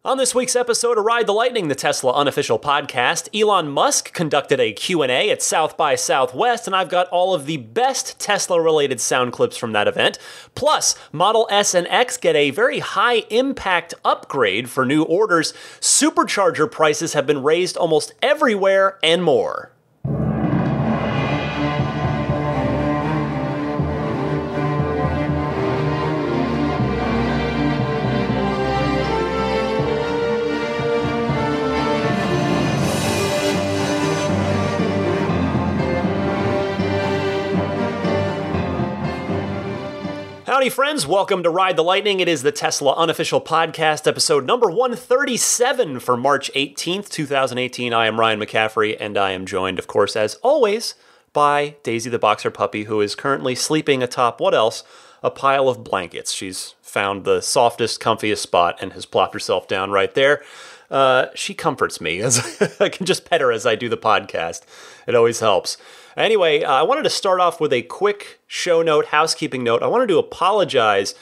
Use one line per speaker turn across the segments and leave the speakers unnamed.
On this week's episode of Ride the Lightning, the Tesla unofficial podcast, Elon Musk conducted a Q&A at South by Southwest, and I've got all of the best Tesla-related sound clips from that event. Plus, Model S and X get a very high-impact upgrade for new orders, Supercharger prices have been raised almost everywhere, and more. Howdy, friends. Welcome to Ride the Lightning. It is the Tesla unofficial podcast, episode number 137 for March 18th, 2018. I am Ryan McCaffrey, and I am joined, of course, as always, by Daisy the Boxer Puppy, who is currently sleeping atop, what else? A pile of blankets. She's found the softest, comfiest spot and has plopped herself down right there. She comforts me as I can just pet her as I do the podcast. It always helps. Anyway, I wanted to start off with a quick show note, housekeeping note. I wanted to apologize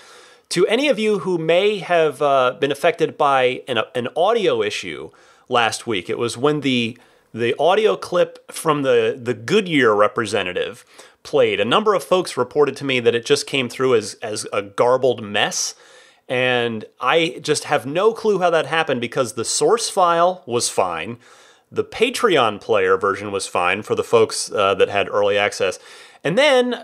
to any of you who may have been affected by an audio issue last week. It was when the audio clip from the Goodyear representative played. A number of folks reported to me that it just came through as a garbled mess. And I just have no clue how that happened because the source file was fine. The Patreon player version was fine for the folks that had early access. And then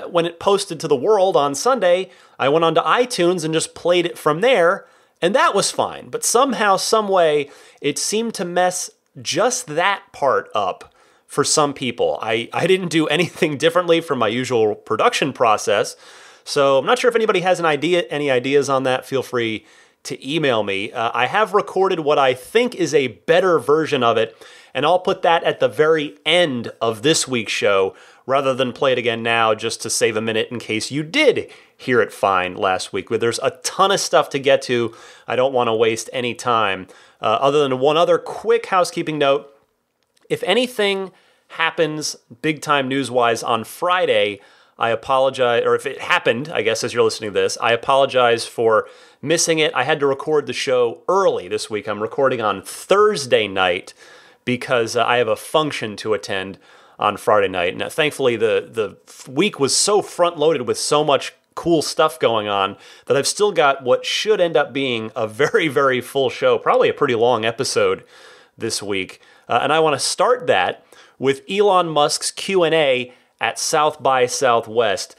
when it posted to the world on Sunday, I went onto iTunes and just played it from there, and that was fine. But somehow, some way, it seemed to mess just that part up for some people. I didn't do anything differently from my usual production process, so I'm not sure if anybody has any ideas on that. Feel free to email me. I have recorded what I think is a better version of it, and I'll put that at the very end of this week's show rather than play it again now just to save a minute in case you did hear it fine last week. There's a ton of stuff to get to. I don't want to waste any time. Other than one other quick housekeeping note, if anything happens big-time news-wise on Friday, I apologize, or if it happened, I guess, as you're listening to this, I apologize for missing it. I had to record the show early this week. I'm recording on Thursday night because I have a function to attend on Friday night. Now, thankfully, the week was so front-loaded with so much cool stuff going on that I've still got what should end up being a very, very full show, probably a pretty long episode this week. And I want to start that with Elon Musk's Q&A at South by Southwest.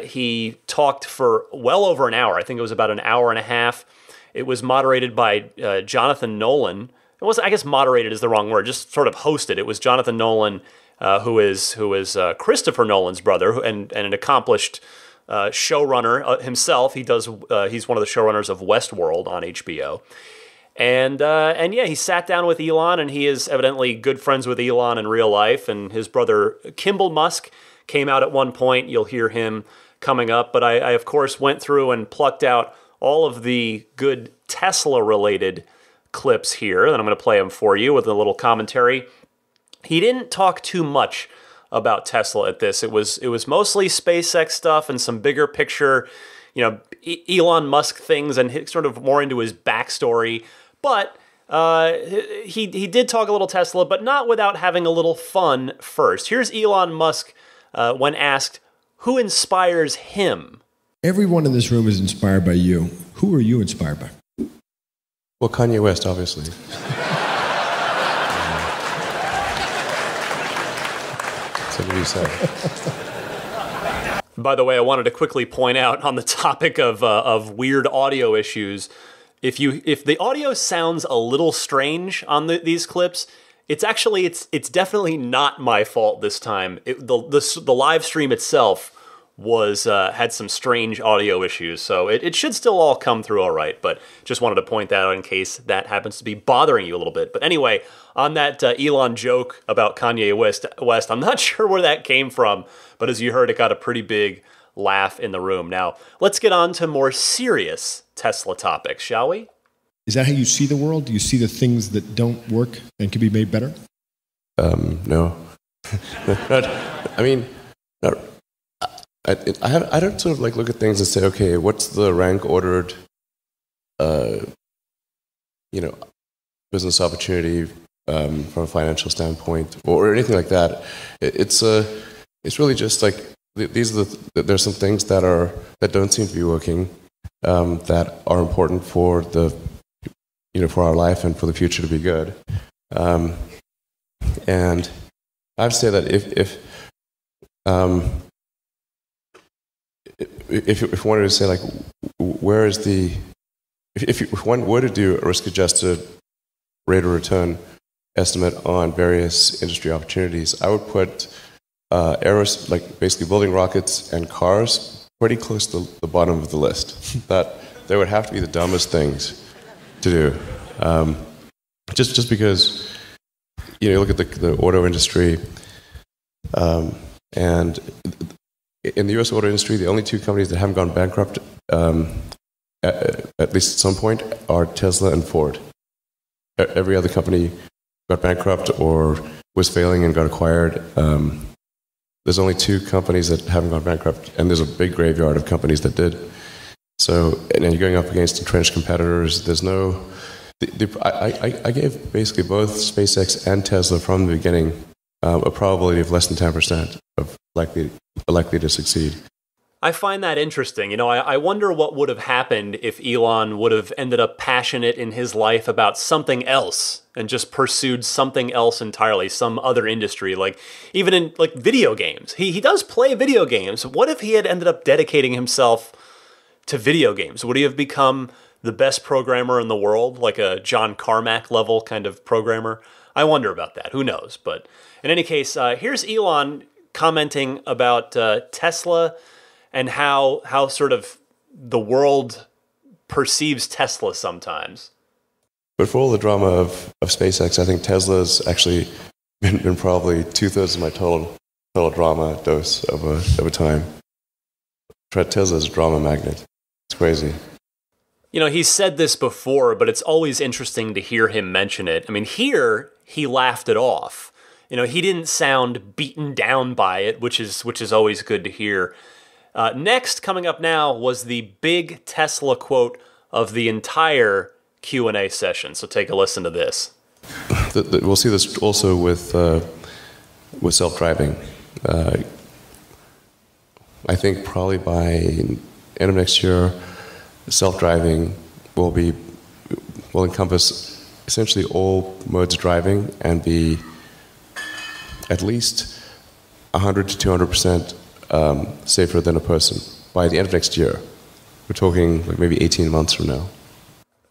He talked for well over an hour. I think it was about an hour and a half. It was moderated by Jonathan Nolan. It wasn't, I guess moderated is the wrong word, just sort of hosted. It was Jonathan Nolan, who is Christopher Nolan's brother and an accomplished showrunner himself. He's one of the showrunners of Westworld on HBO. And yeah, he sat down with Elon, and he is evidently good friends with Elon in real life, and his brother Kimball Musk came out at one point. You'll hear him coming up, but I of course went through and plucked out all of the good Tesla-related clips here, and I'm going to play them for you with a little commentary. He didn't talk too much about Tesla at this. It was mostly SpaceX stuff and some bigger picture, Elon Musk things, and sort of more into his backstory. But he did talk a little Tesla, but not without having a little fun first. Here's Elon Musk when asked, who inspires him?
Everyone in this room is inspired by you. Who are you inspired by?
Well, Kanye West, obviously. That's what you say.
By the way, I wanted to quickly point out on the topic of weird audio issues, if the audio sounds a little strange on these clips, it's definitely not my fault this time. The live stream itself had some strange audio issues, so it should still all come through all right, but just wanted to point that out in case that happens to be bothering you a little bit. But anyway, on that Elon joke about Kanye West, I'm not sure where that came from, but as you heard, it got a pretty big laugh in the room. Now, let's get on to more serious Tesla topics, shall we?
Is that how you see the world? Do you see the things that don't work and can be made better?
No. I don't sort of like look at things and say, okay, what's the rank ordered business opportunity from a financial standpoint or anything like that. It's really just like there's some things that don't seem to be working that are important for for our life and for the future to be good. And I have to say that if one were to say, like, where is if one were to do a risk-adjusted rate of return estimate on various industry opportunities, I would put like basically building rockets and cars pretty close to the bottom of the list. That they would have to be the dumbest things to do. Just because you look at the auto industry, and in the U.S. auto industry, the only two companies that haven't gone bankrupt, at least at some point, are Tesla and Ford. Every other company got bankrupt or was failing and got acquired. There's only two companies that haven't gone bankrupt, and there's a big graveyard of companies that did. So, and you're going up against entrenched competitors. There's no... I gave basically both SpaceX and Tesla from the beginning a probability of less than 10% of likely to succeed.
I find that interesting. I wonder what would have happened if Elon would have ended up passionate in his life about something else and just pursued something else entirely, some other industry, like even in like video games. He does play video games. What if he had ended up dedicating himself to video games? Would he have become the best programmer in the world, like a John Carmack level kind of programmer? I wonder about that. Who knows? But in any case, here's Elon commenting about Tesla and how sort of the world perceives Tesla sometimes.
But for all the drama of SpaceX, I think Tesla's actually been probably 2/3 of my total drama dose over time. Tesla's a drama magnet. It's crazy.
He's said this before, but it's always interesting to hear him mention it. I mean, here he laughed it off. He didn't sound beaten down by it, which is always good to hear. Next, coming up now, was the big Tesla quote of the entire Q&A session. So take a listen to this.
We'll see this also with self-driving. I think probably by end of next year, self-driving will encompass essentially all modes of driving and be at least 100 to 200% safer than a person by the end of next year. We're talking like maybe 18 months from now.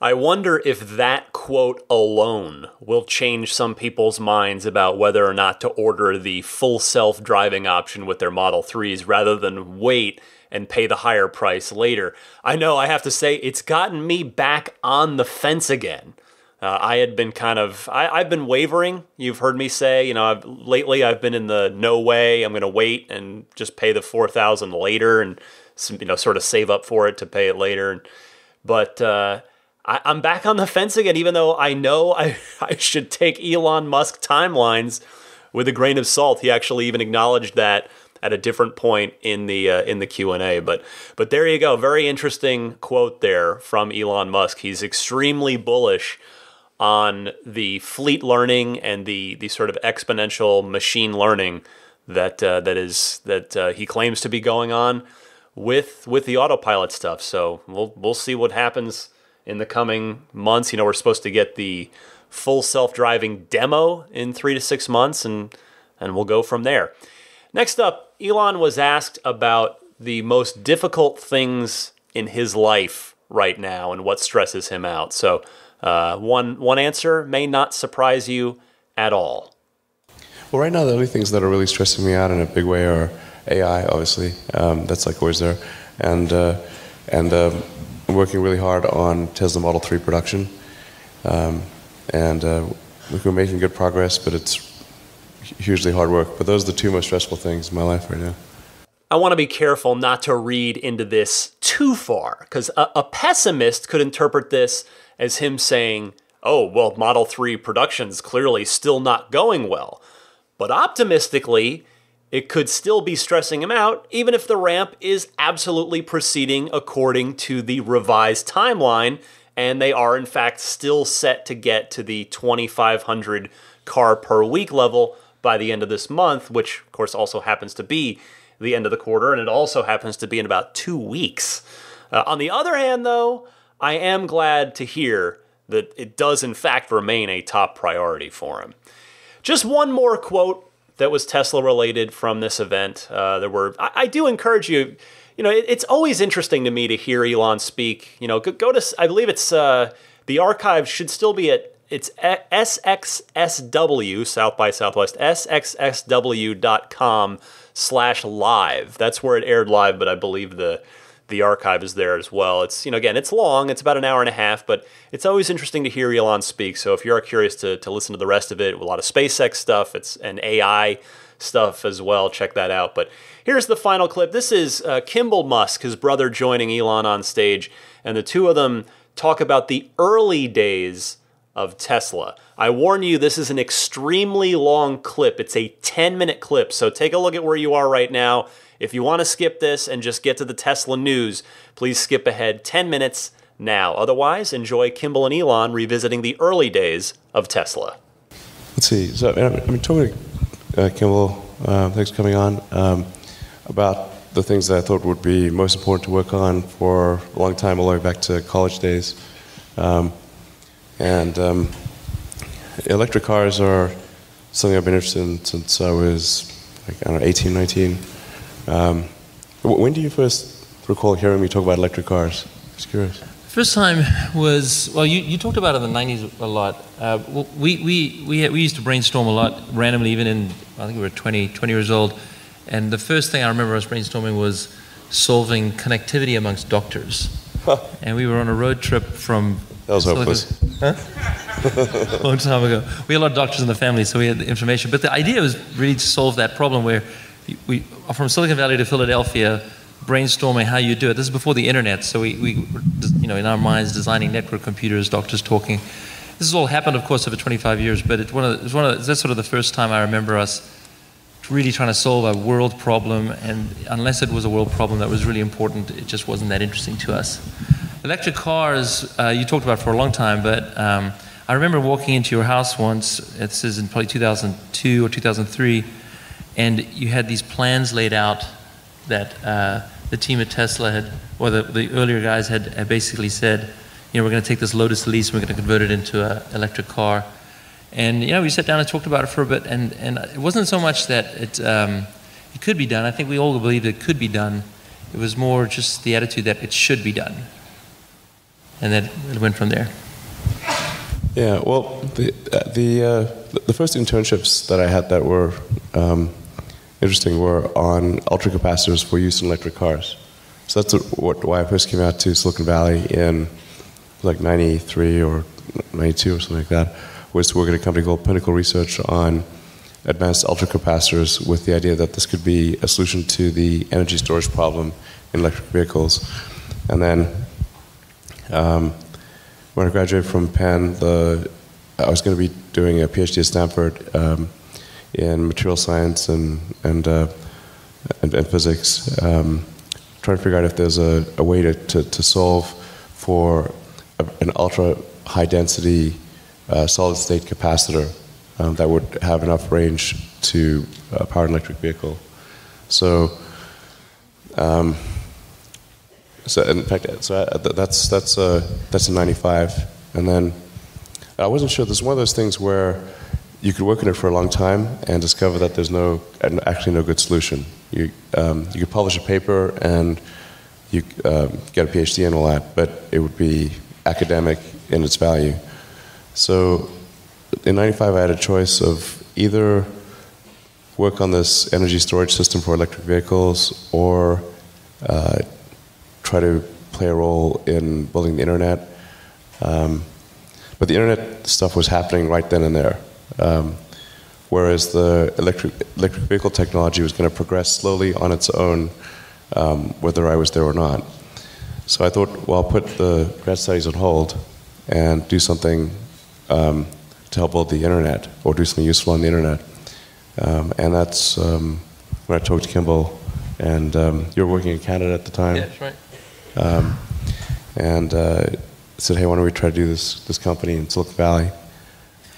I wonder if that quote alone will change some people's minds about whether or not to order the full self-driving option with their Model 3s rather than wait and pay the higher price later. I know, I have to say, it's gotten me back on the fence again. I had been I've been wavering. You've heard me say, lately I've been in the no way, I'm going to wait and just pay the $4,000 later and, sort of save up for it to pay it later. But I'm back on the fence again, even though I know I should take Elon Musk timelines with a grain of salt. He actually even acknowledged that at a different point in the Q&A. But there you go. Very interesting quote there from Elon Musk. He's extremely bullish on the fleet learning and the sort of exponential machine learning that he claims to be going on with the Autopilot stuff. So we'll see what happens in the coming months. We're supposed to get the full self-driving demo in 3 to 6 months, and we'll go from there. Next up, Elon was asked about the most difficult things in his life right now and what stresses him out. So one answer may not surprise you at all.
Well, right now the only things that are really stressing me out in a big way are AI, obviously. That's like always there. And I'm working really hard on Tesla Model 3 production. We're making good progress, but it's hugely hard work. But those are the two most stressful things in my life right now.
I want to be careful not to read into this too far, because a pessimist could interpret this as him saying, oh, well, Model 3 production's clearly still not going well. But optimistically, it could still be stressing him out, even if the ramp is absolutely proceeding according to the revised timeline and they are in fact still set to get to the 2,500 car per week level by the end of this month, which of course also happens to be the end of the quarter, and it also happens to be in about 2 weeks. On the other hand, though, I am glad to hear that it does in fact remain a top priority for him. Just one more quote that was Tesla related from this event. I do encourage you, it's always interesting to me to hear Elon speak. Go to, I believe it's, the archive should still be at, it's SXSW, South by Southwest, SXSW.com/live. That's where it aired live, but I believe the archive is there as well. It's, again, it's long. It's about an hour and a half, but it's always interesting to hear Elon speak. So if you're curious to listen to the rest of it, a lot of SpaceX stuff, it's an AI stuff as well. Check that out. But here's the final clip. This is Kimball Musk, his brother, joining Elon on stage, and the two of them talk about the early days of Tesla. I warn you, this is an extremely long clip. It's a 10-minute clip, so take a look at where you are right now. If you want to skip this and just get to the Tesla news, please skip ahead 10 minutes now. Otherwise, enjoy Kimball and Elon revisiting the early days of Tesla.
Let's see. So, talking to Kimball, thanks for coming on, about the things that I thought would be most important to work on for a long time, all the way back to college days. Electric cars are something I've been interested in since I was, 18, 19. When do you first recall hearing me talk about electric cars? Just curious.
First time was, well, you talked about it in the 90s a lot. We used to brainstorm a lot randomly, even in, I think we were 20 years old. And the first thing I remember us brainstorming was solving connectivity amongst doctors. Huh. And we were on a road trip from...
That was hopeless.
Huh? A long time ago. We had a lot of doctors in the family, so we had the information. But the idea was really to solve that problem where we from Silicon Valley to Philadelphia, brainstorming how you do it. This is before the internet, so we in our minds designing network computers, doctors talking. This has all happened, of course, over 25 years. But that's sort of the first time I remember us really trying to solve a world problem. And unless it was a world problem that was really important, it just wasn't that interesting to us. Electric cars, you talked about for a long time, but I remember walking into your house once. This is in probably 2002 or 2003. And you had these plans laid out that the team at Tesla had, or the earlier guys had basically said, we're going to take this Lotus Elise and we're going to convert it into an electric car. And we sat down and talked about it for a bit, and it wasn't so much that it could be done. I think we all believed it could be done. It was more just the attitude that it should be done. And then it went from there.
Yeah, well, the first internships that I had that were interesting were on ultracapacitors for use in electric cars. So that's why I first came out to Silicon Valley in like 93 or 92 or something like that, was to work at a company called Pinnacle Research on advanced ultracapacitors with the idea that this could be a solution to the energy storage problem in electric vehicles. And then when I graduated from Penn, I was going to be doing a PhD at Stanford in material science and physics, trying to figure out if there's a way to solve for an ultra high density solid state capacitor that would have enough range to power an electric vehicle. So in fact, that's in '95, and then I wasn't sure. This is one of those things where you could work on it for a long time and discover that there's actually no good solution. You could publish a paper and you get a PhD and all that, but it would be academic in its value. So in '95, I had a choice of either work on this energy storage system for electric vehicles or try to play a role in building the internet. But the internet stuff was happening right then and there. Whereas the electric vehicle technology was going to progress slowly on its own, whether I was there or not. So I thought, well, I'll put the grad studies on hold and do something to help build the internet, or do something useful on the internet. And that's when I talked to Kimball, and you were working in Canada at the time.
Yeah, that's right.
said, hey, why don't we try to do this company in Silicon Valley?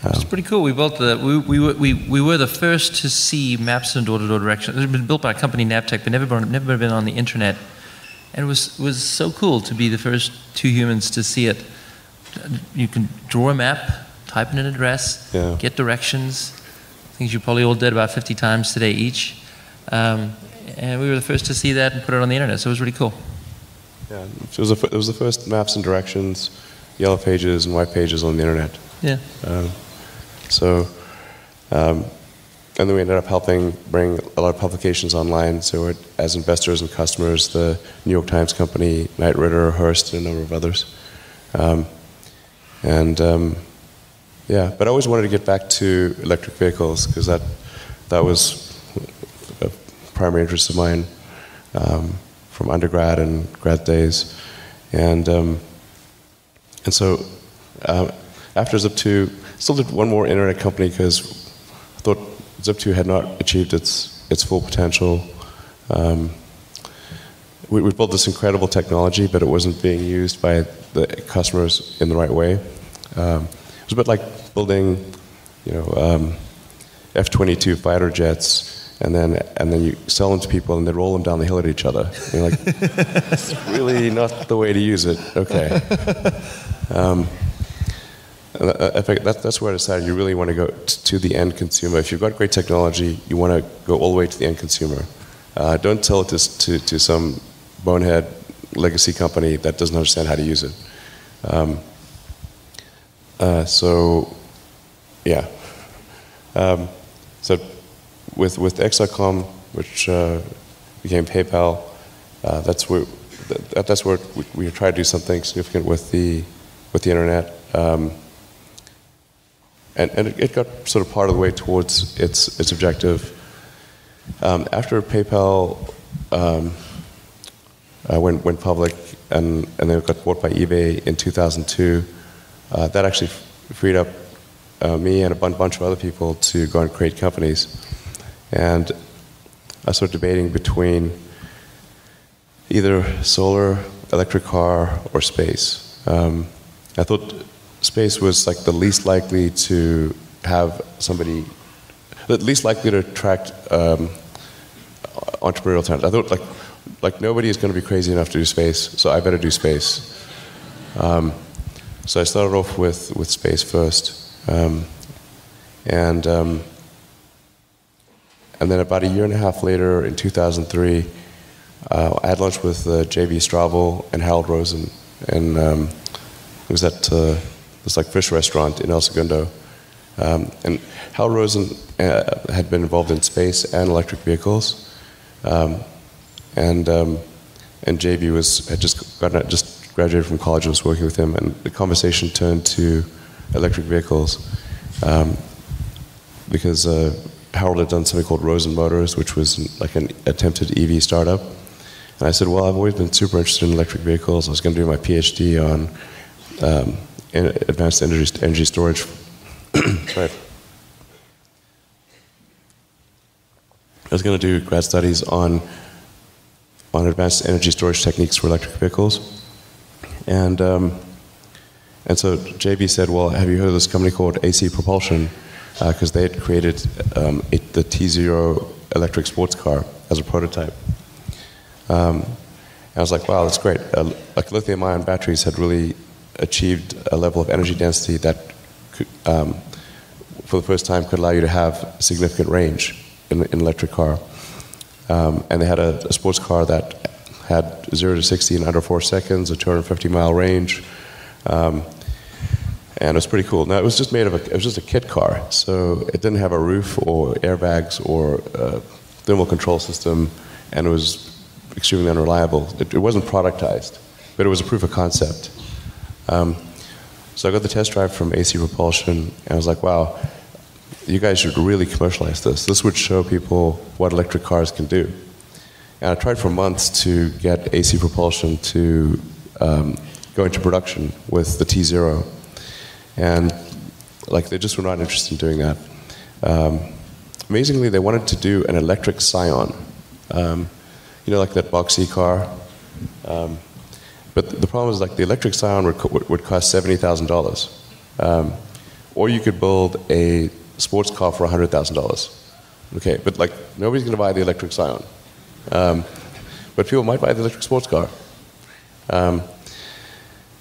It's pretty cool. We built we were the first to see maps in door-to-door direction. It had been built by a company, Navtech, but never been on the internet. And it was so cool to be the first two humans to see it. You can draw a map, type in an address, get directions. Things you probably all did about 50 times today each. And we were the first to see that and put it on the internet, so it was really cool.
Yeah, it was the first maps and directions, yellow pages and white pages on the internet.
Yeah.
And then we ended up helping bring a lot of publications online. So as investors and customers, the New York Times Company, Knight Ridder, Hearst, and a number of others. Yeah, but I always wanted to get back to electric vehicles because that was a primary interest of mine from undergrad and grad days. And so after Zip2, still did one more internet company because I thought Zip2 had not achieved its full potential. We built this incredible technology, but it wasn't being used by the customers in the right way. It was a bit like building, F-22 fighter jets, and then you sell them to people, and they roll them down the hill at each other. And you're like, it's really not the way to use it. Okay. In fact, that's where I decided you really want to go to the end consumer. If you've got great technology, you want to go all the way to the end consumer. Don't sell it to some bonehead legacy company that doesn't understand how to use it. So with X.com, which became PayPal, that's where we tried to do something significant with the internet. And it got sort of part of the way towards its objective. After PayPal went public and they got bought by eBay in 2002, that actually freed up me and a bunch of other people to go and create companies. And I started debating between either solar, electric car, or space. I thought space was like the least likely to have somebody, the least likely to attract entrepreneurial talent. I thought like nobody is going to be crazy enough to do space, so I better do space. So I started off with space first, and then about a year and a half later, in 2003, I had lunch with J.B. Straubel and Harold Rosen, and it was at this like fish restaurant in El Segundo. And Harold Rosen had been involved in space and electric vehicles, and JB had just graduated from college and was working with him, and the conversation turned to electric vehicles because Harold had done something called Rosen Motors, which was like an attempted EV startup. And I said, well, I've always been super interested in electric vehicles. I was going to do my PhD on advanced energy storage. Sorry. I was going to do grad studies on advanced energy storage techniques for electric vehicles. And so JB said, well, have you heard of this company called AC Propulsion? Because they had created the T0 electric sports car as a prototype. And I was like, wow, that's great. Like lithium-ion batteries had really achieved a level of energy density that could, for the first time could allow you to have significant range in an electric car. And they had a sports car that had 0 to 60 in under 4 seconds, a 250-mile range. And it was pretty cool. Now, it was just a kit car, so it didn't have a roof or airbags or a thermal control system, and it was extremely unreliable. It wasn't productized, but it was a proof of concept. So I got the test drive from AC Propulsion, and I was like, wow, you guys should really commercialize this. This would show people what electric cars can do. And I tried for months to get AC Propulsion to go into production with the T0. And like they just were not interested in doing that. Amazingly, they wanted to do an electric Scion. Like that boxy car. But the problem is, like, the electric Scion would cost $70,000. Or you could build a sports car for $100,000. Okay, but, like, nobody's going to buy the electric Scion. But people might buy the electric sports car.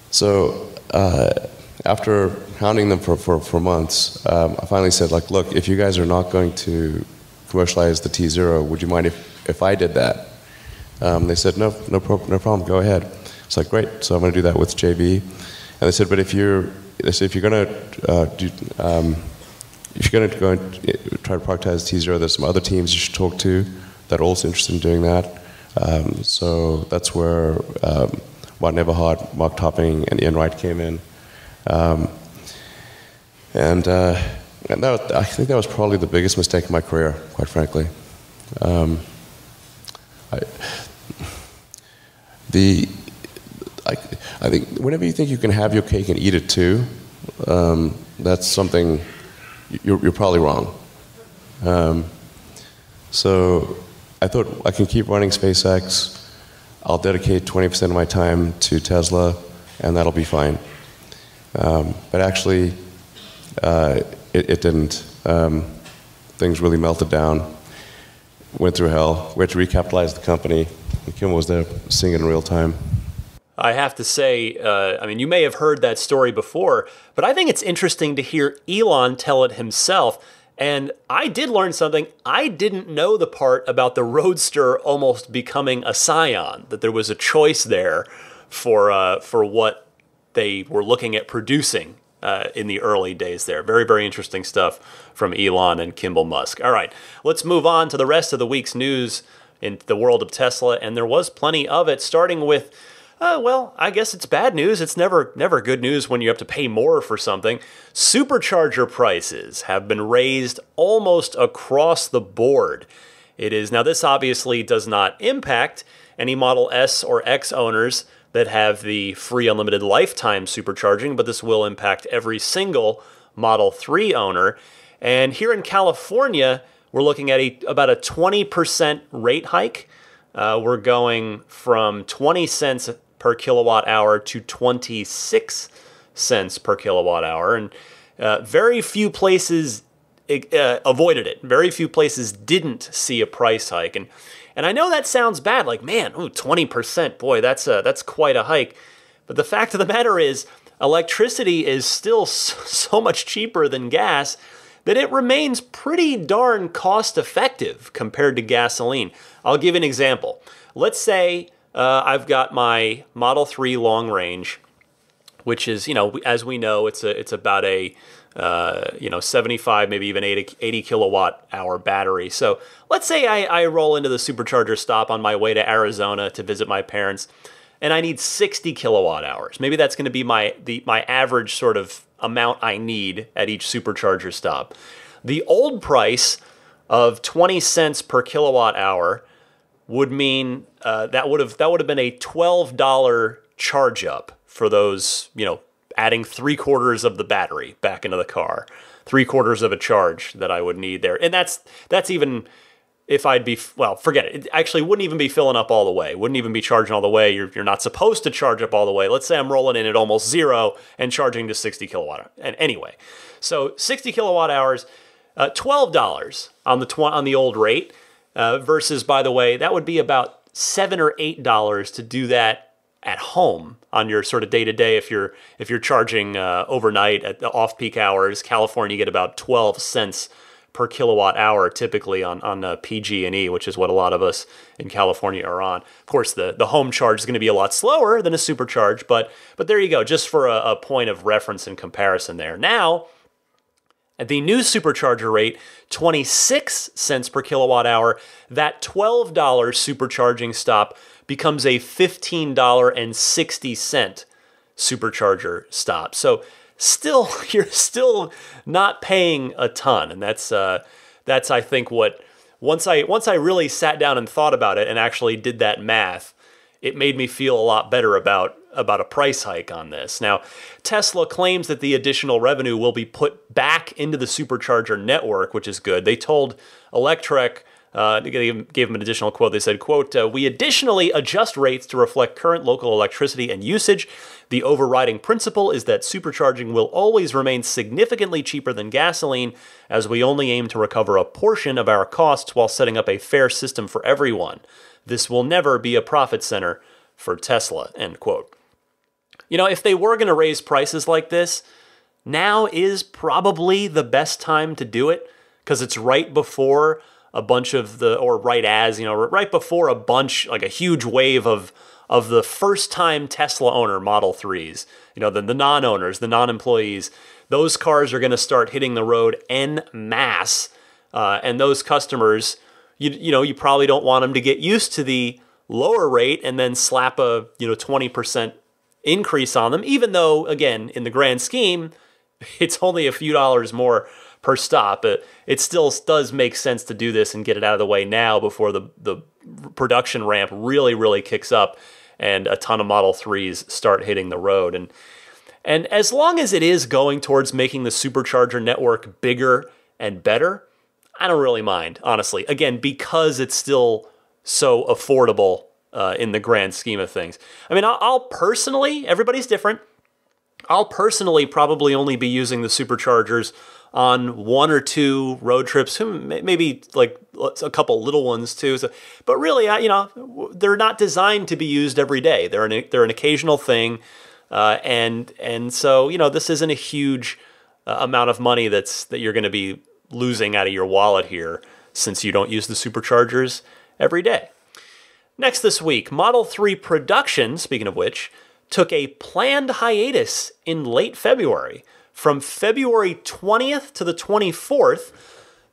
So after hounding them for months, I finally said, like, look, if you guys are not going to commercialize the T0, would you mind if I did that? They said, no problem, go ahead. It's like, great, so I'm going to do that with JB. And they said, but if you're going to go and try to productize T0, there's some other teams you should talk to that are also interested in doing that. So that's where Martin Eberhard, Mark Topping, and Ian Wright came in. And I think that was probably the biggest mistake in my career, quite frankly. I think whenever you think you can have your cake and eat it too, that's something you're probably wrong. So I thought I can keep running SpaceX. I'll dedicate 20% of my time to Tesla, and that'll be fine. But actually, it didn't. Things really melted down. Went through hell. We had to recapitalize the company. And Kim was there seeing it in real time.
I have to say, you may have heard that story before, but I think it's interesting to hear Elon tell it himself. And I did learn something. I didn't know the part about the Roadster almost becoming a Scion, that there was a choice there for what they were looking at producing in the early days there. Very, very interesting stuff from Elon and Kimball Musk. All right, let's move on to the rest of the week's news in the world of Tesla, and there was plenty of it, starting with I guess it's bad news. It's never good news when you have to pay more for something. Supercharger prices have been raised almost across the board. Now this obviously does not impact any Model S or X owners that have the free unlimited lifetime supercharging, but this will impact every single Model 3 owner. And here in California, we're looking at about a 20% rate hike. We're going from 20 cents per kilowatt hour to 26 cents per kilowatt hour. And very few places avoided it. Very few places didn't see a price hike. And I know that sounds bad, like, man, 20%, boy, that's quite a hike. But the fact of the matter is, electricity is still so much cheaper than gas that it remains pretty darn cost effective compared to gasoline. I'll give an example. Let's say I've got my Model 3 long range, which is, as we know, it's about a 75, maybe even 80 kilowatt hour battery. So let's say I roll into the supercharger stop on my way to Arizona to visit my parents, and I need 60 kilowatt hours. Maybe that's going to be my average sort of amount I need at each supercharger stop. The old price of 20 cents per kilowatt hour would mean that would have been a $12 charge up for those, adding 3/4 of the battery back into the car, 3/4 of a charge that I would need there. And that's even if I'd be, forget it. It actually wouldn't even be filling up all the way. Wouldn't even be charging all the way. You're not supposed to charge up all the way. Let's say I'm rolling in at almost zero and charging to 60 kilowatt hours. And anyway, so 60 kilowatt hours, $12 on the old rate, versus, by the way, that would be about $7 or $8 to do that at home on your sort of day-to-day. If you're charging overnight at the off-peak hours, California, you get about 12 cents per kilowatt hour typically on PG&E, which is what a lot of us in California are on. Of course, the home charge is going to be a lot slower than a supercharge, but there you go, just for a point of reference and comparison there. Now, at the new supercharger rate, 26 cents per kilowatt hour, that $12 supercharging stop becomes a $15.60 supercharger stop. So you're still not paying a ton, and that's I think what once I really sat down and thought about it and actually did that math, it made me feel a lot better about a price hike on this. Now, Tesla claims that the additional revenue will be put back into the supercharger network, which is good. They told Electrek Gave them an additional quote. They said, quote, "We additionally adjust rates to reflect current local electricity and usage. The overriding principle is that supercharging will always remain significantly cheaper than gasoline, as we only aim to recover a portion of our costs while setting up a fair system for everyone. This will never be a profit center for Tesla," end quote. You know, if they were going to raise prices like this, now is probably the best time to do it, because it's right before a bunch of right before a bunch, like a huge wave of the first-time Tesla owner Model 3s, the non-owners, the non-employees. Those cars are going to start hitting the road en masse, and those customers, you probably don't want them to get used to the lower rate and then slap a 20% increase on them, even though, again, in the grand scheme, it's only a few dollars more per stop. It still does make sense to do this and get it out of the way now before the production ramp really, really kicks up and a ton of Model 3s start hitting the road. And as long as it is going towards making the supercharger network bigger and better, I don't really mind, honestly. Again, because it's still so affordable in the grand scheme of things. I mean, I'll personally, everybody's different, I'll personally probably only be using the superchargers on 1 or 2 road trips, maybe like a couple little ones too. So, but really, they're not designed to be used every day. They're an occasional thing, and so this isn't a huge amount of money that you're going to be losing out of your wallet here, since you don't use the superchargers every day. Next this week, Model 3 production, speaking of which, took a planned hiatus in late February. From February 20th to the 24th,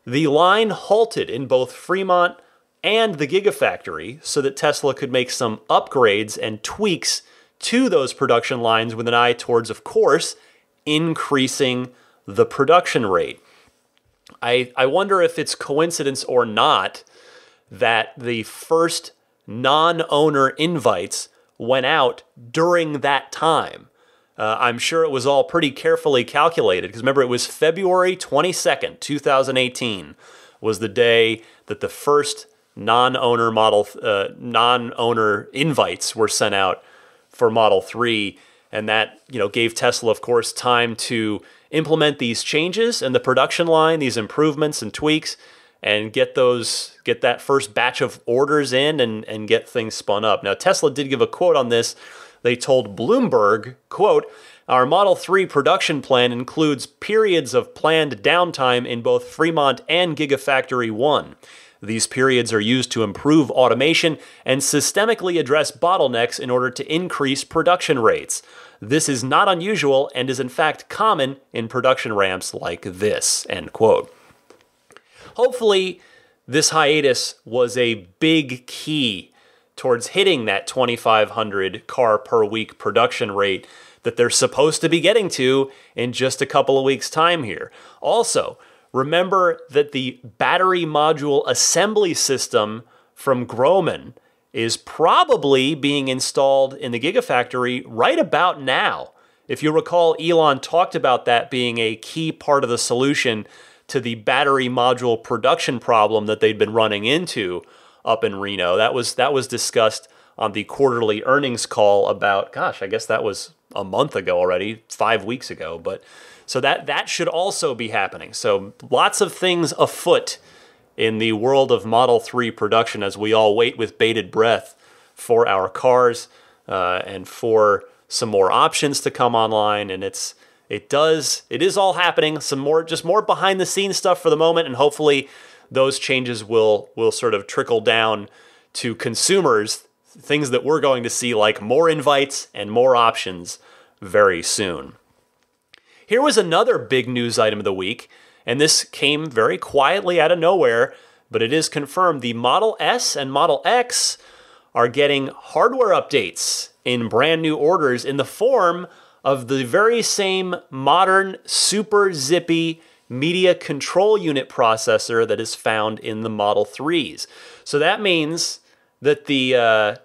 the line halted in both Fremont and the Gigafactory so that Tesla could make some upgrades and tweaks to those production lines with an eye towards, of course, increasing the production rate. I wonder if it's coincidence or not that the first non-owner invites went out during that time. I'm sure it was all pretty carefully calculated, because remember, it was February 22nd, 2018 was the day that the first non-owner invites were sent out for Model 3, and that gave Tesla, of course, time to implement these changes in the production line, these improvements and tweaks, and get that first batch of orders in and get things spun up. Now, Tesla did give a quote on this. They told Bloomberg, quote, "Our Model 3 production plan includes periods of planned downtime in both Fremont and Gigafactory 1. These periods are used to improve automation and systemically address bottlenecks in order to increase production rates. This is not unusual and is in fact common in production ramps like this," end quote. Hopefully, this hiatus was a big key towards hitting that 2,500 car per week production rate that they're supposed to be getting to in just a couple of weeks' time here. Also, remember that the battery module assembly system from Grohmann is probably being installed in the Gigafactory right about now. If you recall, Elon talked about that being a key part of the solution to the battery module production problem that they'd been running into up in Reno. That was discussed on the quarterly earnings call about, I guess that was a month ago already, 5 weeks ago. But so that should also be happening. So lots of things afoot in the world of Model 3 production as we all wait with bated breath for our cars and for some more options to come online. And it is all happening. Some more behind the scenes stuff for the moment, and hopefully those changes will sort of trickle down to consumers, things that we're going to see like more invites and more options very soon. Here was another big news item of the week, and this came very quietly out of nowhere, but it is confirmed. The Model S and Model X are getting hardware updates in brand new orders in the form of the very same modern, super zippy media control unit processor that is found in the Model 3s. So that means that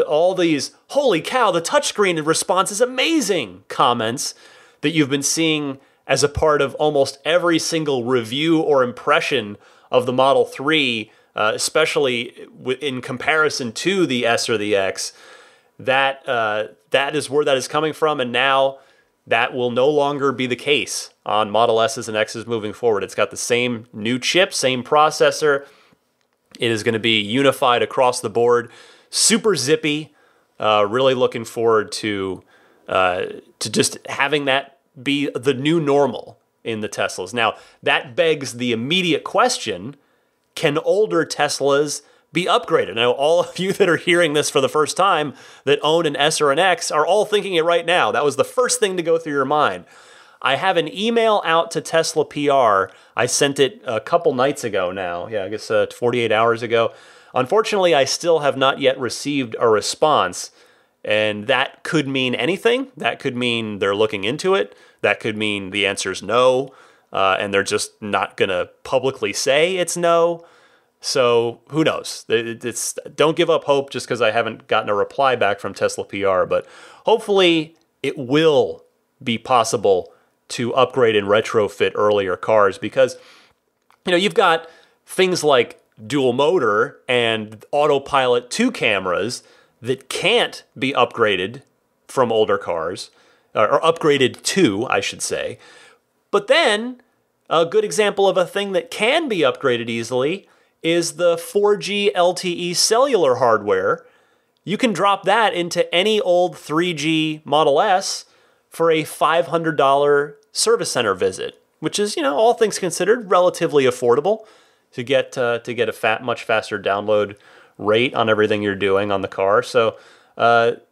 all these, "Holy cow, the touchscreen response is amazing" comments that you've been seeing as a part of almost every single review or impression of the Model 3 especially in comparison to the S or the X. That is where that is coming from, and now that will no longer be the case on Model S's and X's moving forward. It's got the same new chip, same processor. It is going to be unified across the board, super zippy. Really looking forward to just having that be the new normal in the Teslas. Now, that begs the immediate question, can older Teslas be upgraded? Now, all of you that are hearing this for the first time that own an S or an X are all thinking it right now. That was the first thing to go through your mind. I have an email out to Tesla PR. I sent it a couple nights ago now. Yeah, I guess 48 hours ago. Unfortunately, I still have not yet received a response. And that could mean anything. That could mean they're looking into it. That could mean the answer's no. And they're just not going to publicly say it's no. So who knows? Don't give up hope just because I haven't gotten a reply back from Tesla PR. But hopefully it will be possible to upgrade and retrofit earlier cars, because you've got things like dual motor and Autopilot 2 cameras that can't be upgraded from older cars, or upgraded to, I should say. But then a good example of a thing that can be upgraded easily is the 4G LTE cellular hardware. You can drop that into any old 3G Model S for a $500 service center visit, which is, all things considered, relatively affordable to get a much faster download rate on everything you're doing on the car. So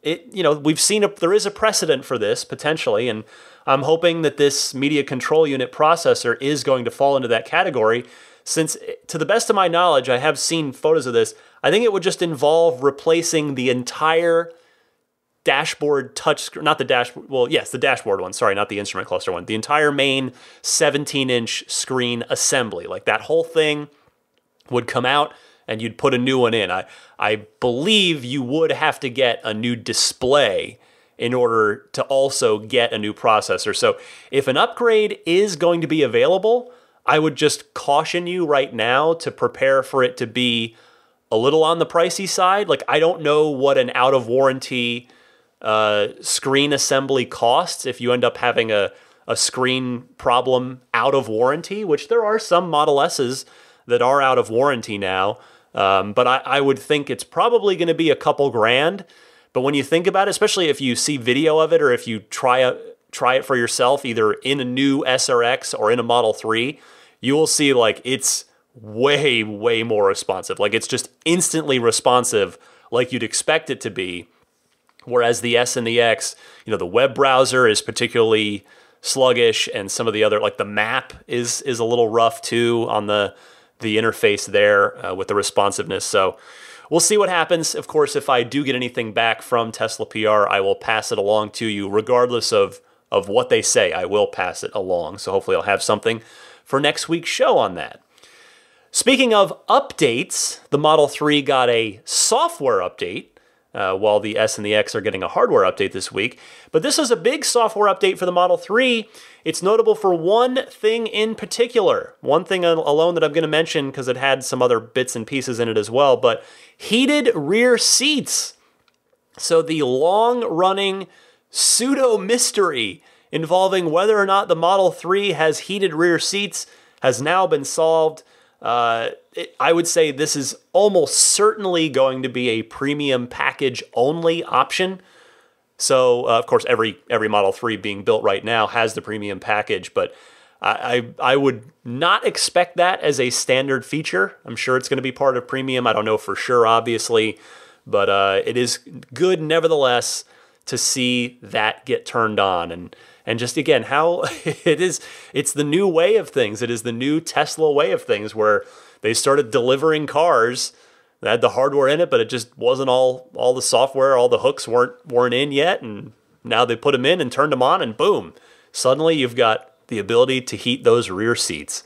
we've seen there is a precedent for this potentially, and I'm hoping that this media control unit processor is going to fall into that category, since to the best of my knowledge, I have seen photos of this. I think it would just involve replacing the entire dashboard touchscreen, not the dashboard, well, yes, the dashboard one, sorry, not the instrument cluster one, the entire main 17-inch screen assembly. Like that whole thing would come out and you'd put a new one in. I believe you would have to get a new display in order to also get a new processor. So if an upgrade is going to be available, I would just caution you right now to prepare for it to be a little on the pricey side. Like, I don't know what an out-of-warranty screen assembly costs if you end up having a screen problem out of warranty, which there are some Model S's that are out of warranty now. But I would think it's probably going to be a couple grand. But when you think about it, especially if you see video of it or if you try it for yourself, either in a new SRX or in a Model 3, you will see like it's way, way more responsive. Like it's just instantly responsive like you'd expect it to be. Whereas the S and the X, the web browser is particularly sluggish, and some of the other, like the map is a little rough too on the interface there with the responsiveness. So we'll see what happens. Of course, if I do get anything back from Tesla PR, I will pass it along to you regardless of what they say. I will pass it along. So hopefully I'll have something for next week's show on that. Speaking of updates, the Model 3 got a software update, while the S and the X are getting a hardware update this week. But this is a big software update for the Model 3. It's notable for one thing in particular. One thing alone that I'm going to mention because it had some other bits and pieces in it as well. But heated rear seats. So the long-running pseudo-mystery involving whether or not the Model 3 has heated rear seats has now been solved. I would say this is almost certainly going to be a premium package only option. So, of course, every Model 3 being built right now has the premium package, but I would not expect that as a standard feature. I'm sure it's going to be part of premium. I don't know for sure, obviously, but it is good nevertheless to see that get turned on. And just, again, how it's the new way of things. It is the new Tesla way of things where they started delivering cars that had the hardware in it, but it just wasn't all the software, all the hooks weren't in yet. And now they put them in and turned them on, and boom, suddenly you've got the ability to heat those rear seats.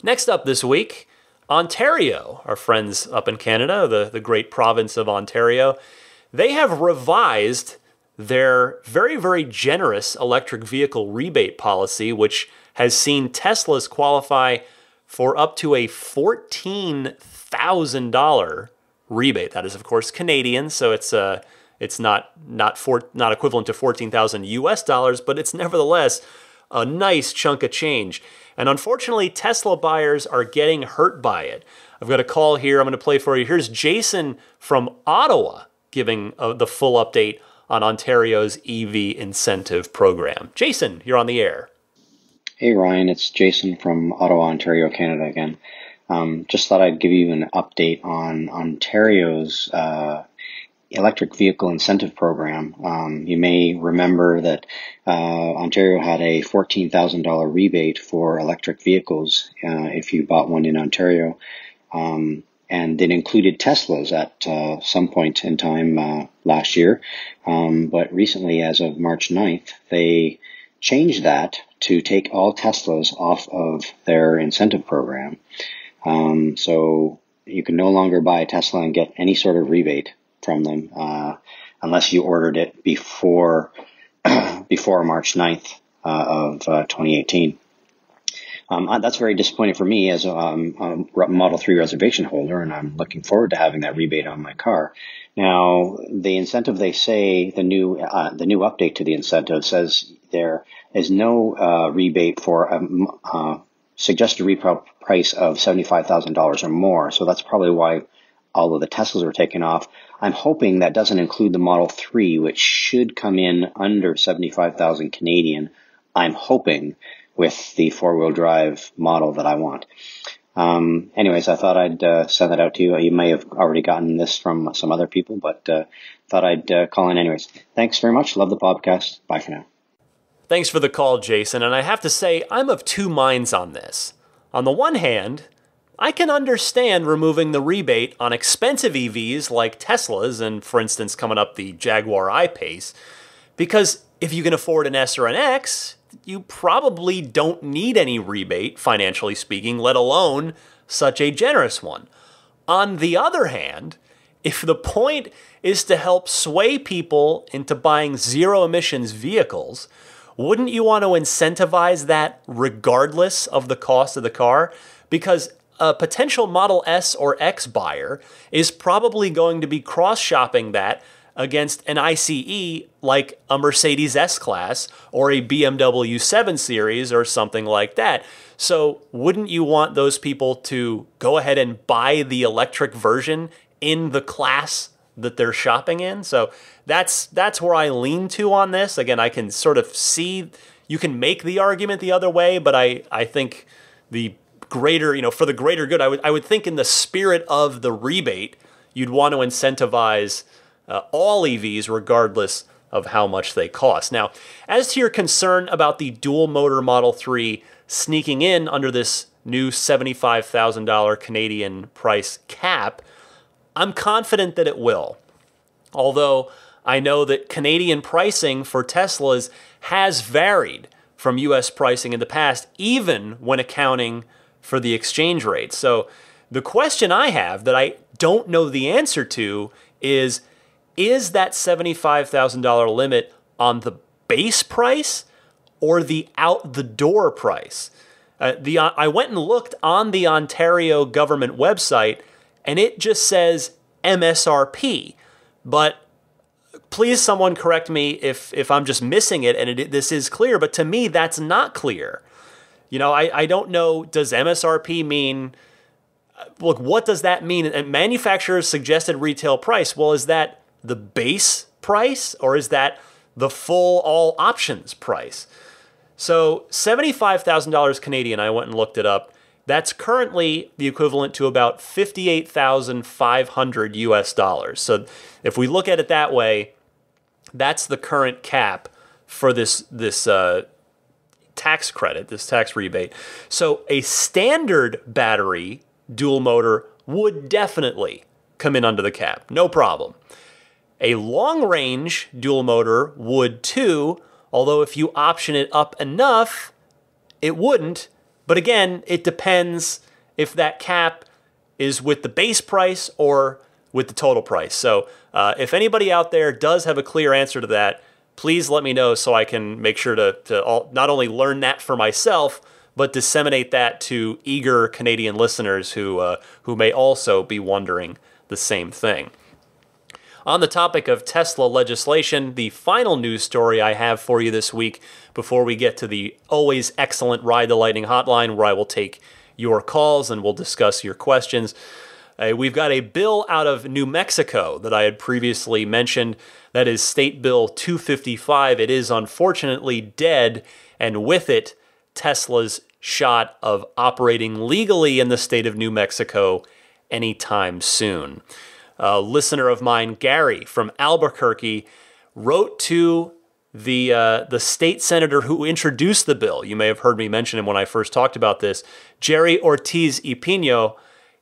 Next up this week, Ontario, our friends up in Canada, the great province of Ontario, they have revised their very, very generous electric vehicle rebate policy, which has seen Teslas qualify for up to a $14,000 rebate. That is, of course, Canadian, so it's not equivalent to 14,000 US dollars, but it's nevertheless a nice chunk of change. And unfortunately, Tesla buyers are getting hurt by it. I've got a call here I'm going to play for you. Here's Jason from Ottawa giving the full update on Ontario's EV incentive program. Jason, you're on the air.
Hey Ryan, it's Jason from Ottawa, Ontario, Canada again. Just thought I'd give you an update on Ontario's electric vehicle incentive program. You may remember that Ontario had a $14,000 rebate for electric vehicles if you bought one in Ontario. And it included Teslas at some point in time last year. But recently, as of March 9th, they changed that to take all Teslas off of their incentive program. So you can no longer buy a Tesla and get any sort of rebate from them unless you ordered it before March 9th of 2018. That's very disappointing for me as a Model 3 reservation holder, and I'm looking forward to having that rebate on my car. Now, the incentive, they say, the new update to the incentive says there is no rebate for a suggested retail price of $75,000 or more. So that's probably why all of the Teslas are taken off. I'm hoping that doesn't include the Model 3, which should come in under 75,000 Canadian. I'm hoping, with the four-wheel drive model that I want. Anyways, I thought I'd send that out to you. You may have already gotten this from some other people, but thought I'd call in anyways. Thanks very much. Love the podcast. Bye for now.
Thanks for the call, Jason. And I have to say, I'm of two minds on this. On the one hand, I can understand removing the rebate on expensive EVs like Teslas and, for instance, coming up the Jaguar I-Pace, because if you can afford an S or an X, you probably don't need any rebate, financially speaking, let alone such a generous one. On the other hand, if the point is to help sway people into buying zero-emissions vehicles, wouldn't you want to incentivize that regardless of the cost of the car? Because a potential Model S or X buyer is probably going to be cross-shopping that against an ICE like a Mercedes S-Class or a BMW 7 Series or something like that. So wouldn't you want those people to go ahead and buy the electric version in the class that they're shopping in? So that's where I lean to on this. Again, I can sort of see, you can make the argument the other way, but I think the greater, for the greater good, I would think in the spirit of the rebate, you'd want to incentivize all EVs regardless of how much they cost. Now, as to your concern about the dual motor Model 3 sneaking in under this new $75,000 Canadian price cap, I'm confident that it will. Although I know that Canadian pricing for Teslas has varied from US pricing in the past, even when accounting for the exchange rate. So the question I have that I don't know the answer to is that $75,000 limit on the base price or the out-the-door price? I went and looked on the Ontario government website, and it just says MSRP. But please someone correct me if I'm just missing it, and this is clear, but to me that's not clear. I don't know, does MSRP mean, look, what does that mean? And manufacturer's suggested retail price, well, is that the base price or is that the full all options price? So $75,000 Canadian, I went and looked it up. That's currently the equivalent to about $58,500 US dollars. So if we look at it that way, that's the current cap for this tax credit, this tax rebate. So a standard battery dual motor would definitely come in under the cap, no problem. A long-range dual motor would too, although if you option it up enough, it wouldn't. But again, it depends if that cap is with the base price or with the total price. So if anybody out there does have a clear answer to that, please let me know so I can make sure to not only learn that for myself, but disseminate that to eager Canadian listeners who may also be wondering the same thing. On the topic of Tesla legislation, the final news story I have for you this week before we get to the always excellent Ride the Lightning hotline where I will take your calls and we'll discuss your questions. We've got a bill out of New Mexico that I had previously mentioned. That is State Bill 255. It is unfortunately dead, and with it, Tesla's shot of operating legally in the state of New Mexico anytime soon. A listener of mine, Gary from Albuquerque, wrote to the state senator who introduced the bill. You may have heard me mention him when I first talked about this, Jerry Ortiz y Pino.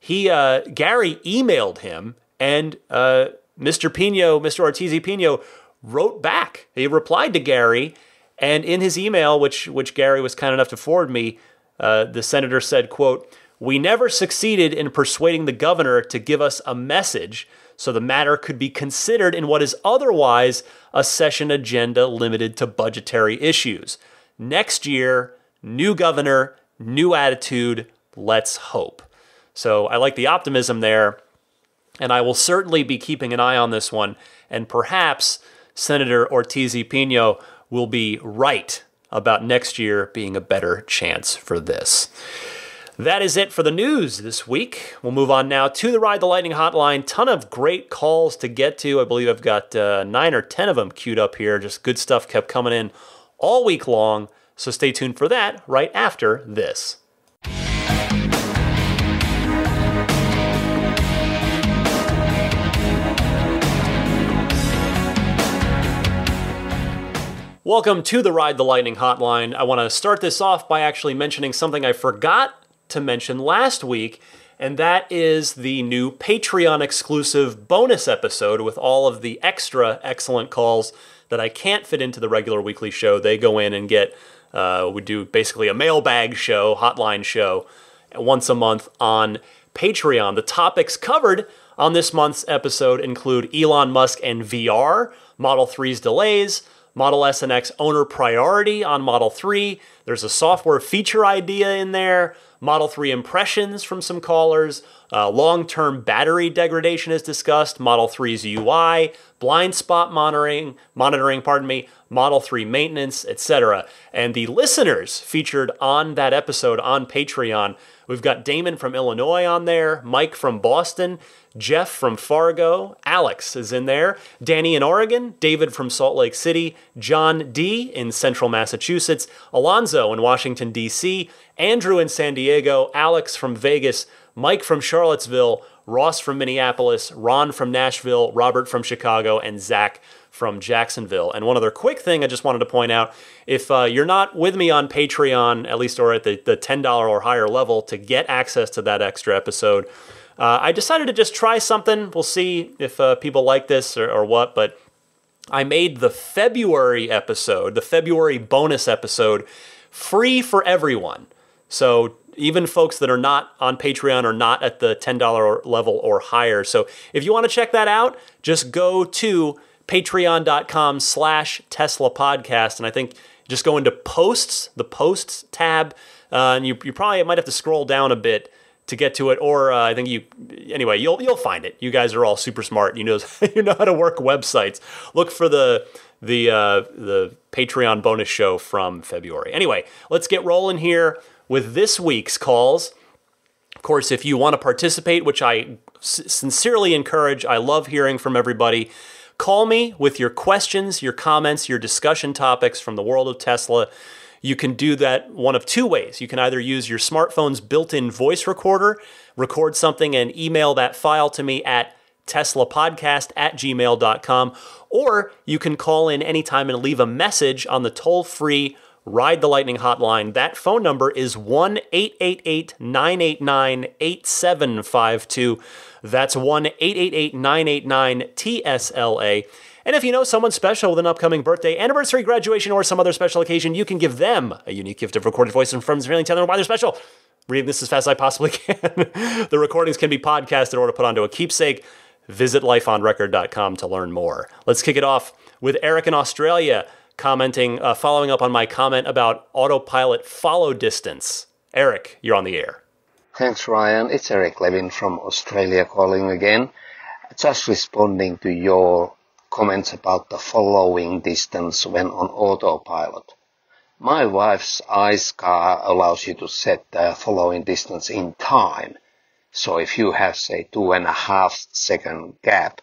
Gary emailed him, and Mr. Ortiz y Pino wrote back. He replied to Gary, and in his email, which Gary was kind enough to forward me, the senator said, quote, "We never succeeded in persuading the governor to give us a message, so the matter could be considered in what is otherwise a session agenda limited to budgetary issues. Next year, new governor, new attitude, let's hope." So I like the optimism there, and I will certainly be keeping an eye on this one, and perhaps Senator Ortiz y Pino will be right about next year being a better chance for this. That is it for the news this week. We'll move on now to the Ride the Lightning hotline. Ton of great calls to get to. I believe I've got 9 or 10 of them queued up here. Just good stuff kept coming in all week long. So stay tuned for that right after this. Welcome to the Ride the Lightning hotline. I want to start this off by actually mentioning something I forgot to mention last week, and that is the new Patreon exclusive bonus episode with all of the extra excellent calls that I can't fit into the regular weekly show. They go in and get, we do basically a mailbag show, hotline show, once a month on Patreon. The topics covered on this month's episode include Elon Musk and VR, Model 3's delays, Model S and X owner priority on Model 3. There's a software feature idea in there. Model 3 impressions from some callers. Long-term battery degradation is discussed. Model 3's UI, blind spot monitoring, Model 3 maintenance, etc. And the listeners featured on that episode on Patreon, we've got Damon from Illinois on there, Mike from Boston, Jeff from Fargo, Alex is in there, Danny in Oregon, David from Salt Lake City, John D. in Central Massachusetts, Alonzo in Washington, D.C., Andrew in San Diego, Alex from Vegas, Mike from Charlottesville, Ross from Minneapolis, Ron from Nashville, Robert from Chicago, and Zach from Jacksonville. And one other quick thing I just wanted to point out, if you're not with me on Patreon, at least or at the $10 or higher level, to get access to that extra episode, I decided to just try something. We'll see if people like this or what, but I made the February episode, the February bonus episode, free for everyone. So even folks that are not on Patreon or not at the $10 level or higher. So if you want to check that out, just go to patreon.com/Tesla podcast. And I think just go into posts, the posts tab, and you probably might have to scroll down a bit to get to it, or I think you'll find it. You guys are all super smart. You know how to work websites. Look for the Patreon bonus show from February. Anyway, let's get rolling here with this week's calls. Of course, if you want to participate, which I sincerely encourage, I love hearing from everybody. Call me with your questions, your comments, your discussion topics from the world of Tesla. You can do that one of two ways. You can either use your smartphone's built-in voice recorder, record something and email that file to me at teslapodcast@gmail.com, or you can call in anytime and leave a message on the toll-free Ride the Lightning hotline. That phone number is 1-888-989-8752. That's 1-888-989-TSLA. And if you know someone special with an upcoming birthday, anniversary, graduation, or some other special occasion, you can give them a unique gift of recorded voice and friends feeling telling them why they're special. Reading this as fast as I possibly can. The recordings can be podcasted or to put onto a keepsake. Visit lifeonrecord.com to learn more. Let's kick it off with Eric in Australia. commenting, following up on my comment about Autopilot follow distance. Eric, you're on the air.
Thanks, Ryan. It's Eric Levin from Australia calling again. Just responding to your comments about the following distance when on autopilot. My wife's ICE car allows you to set the following distance in time. So if you have, say, 2.5 second gap,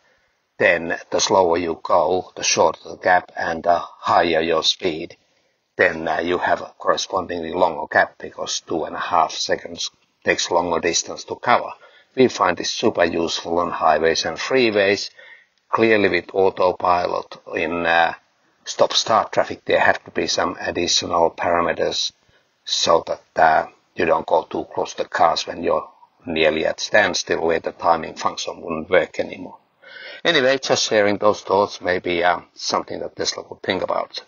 then the slower you go, the shorter the gap and the higher your speed. Then you have a correspondingly longer gap because 2.5 seconds takes longer distance to cover. We find this super useful on highways and freeways. Clearly with autopilot in stop-start traffic, there have to be some additional parameters so that you don't go too close to cars when you're nearly at standstill where the timing function wouldn't work anymore. Anyway, just sharing those thoughts, maybe something that Tesla would think about.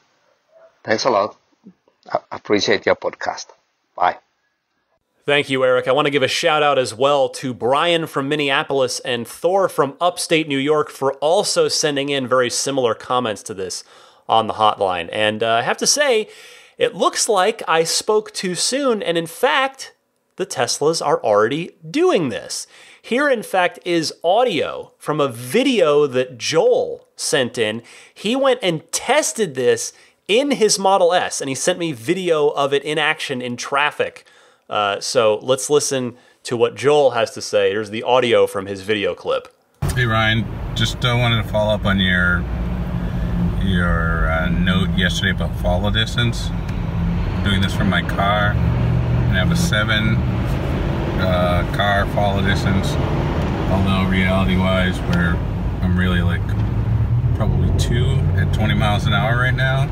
Thanks a lot. I appreciate your podcast. Bye.
Thank you, Eric. I want to give a shout out as well to Brian from Minneapolis and Thor from upstate New York for also sending in very similar comments to this on the hotline. And I have to say, it looks like I spoke too soon. And in fact, the Teslas are already doing this. Here, in fact, is audio from a video that Joel sent in. He went and tested this in his Model S, and he sent me video of it in action in traffic. So let's listen to what Joel has to say. Here's the audio from his video clip.
Hey Ryan, just wanted to follow up on your note yesterday about follow distance. I'm doing this from my car, and I have a 7 car follow distance. Although reality-wise, where I'm really like probably 2 at 20 miles an hour right now.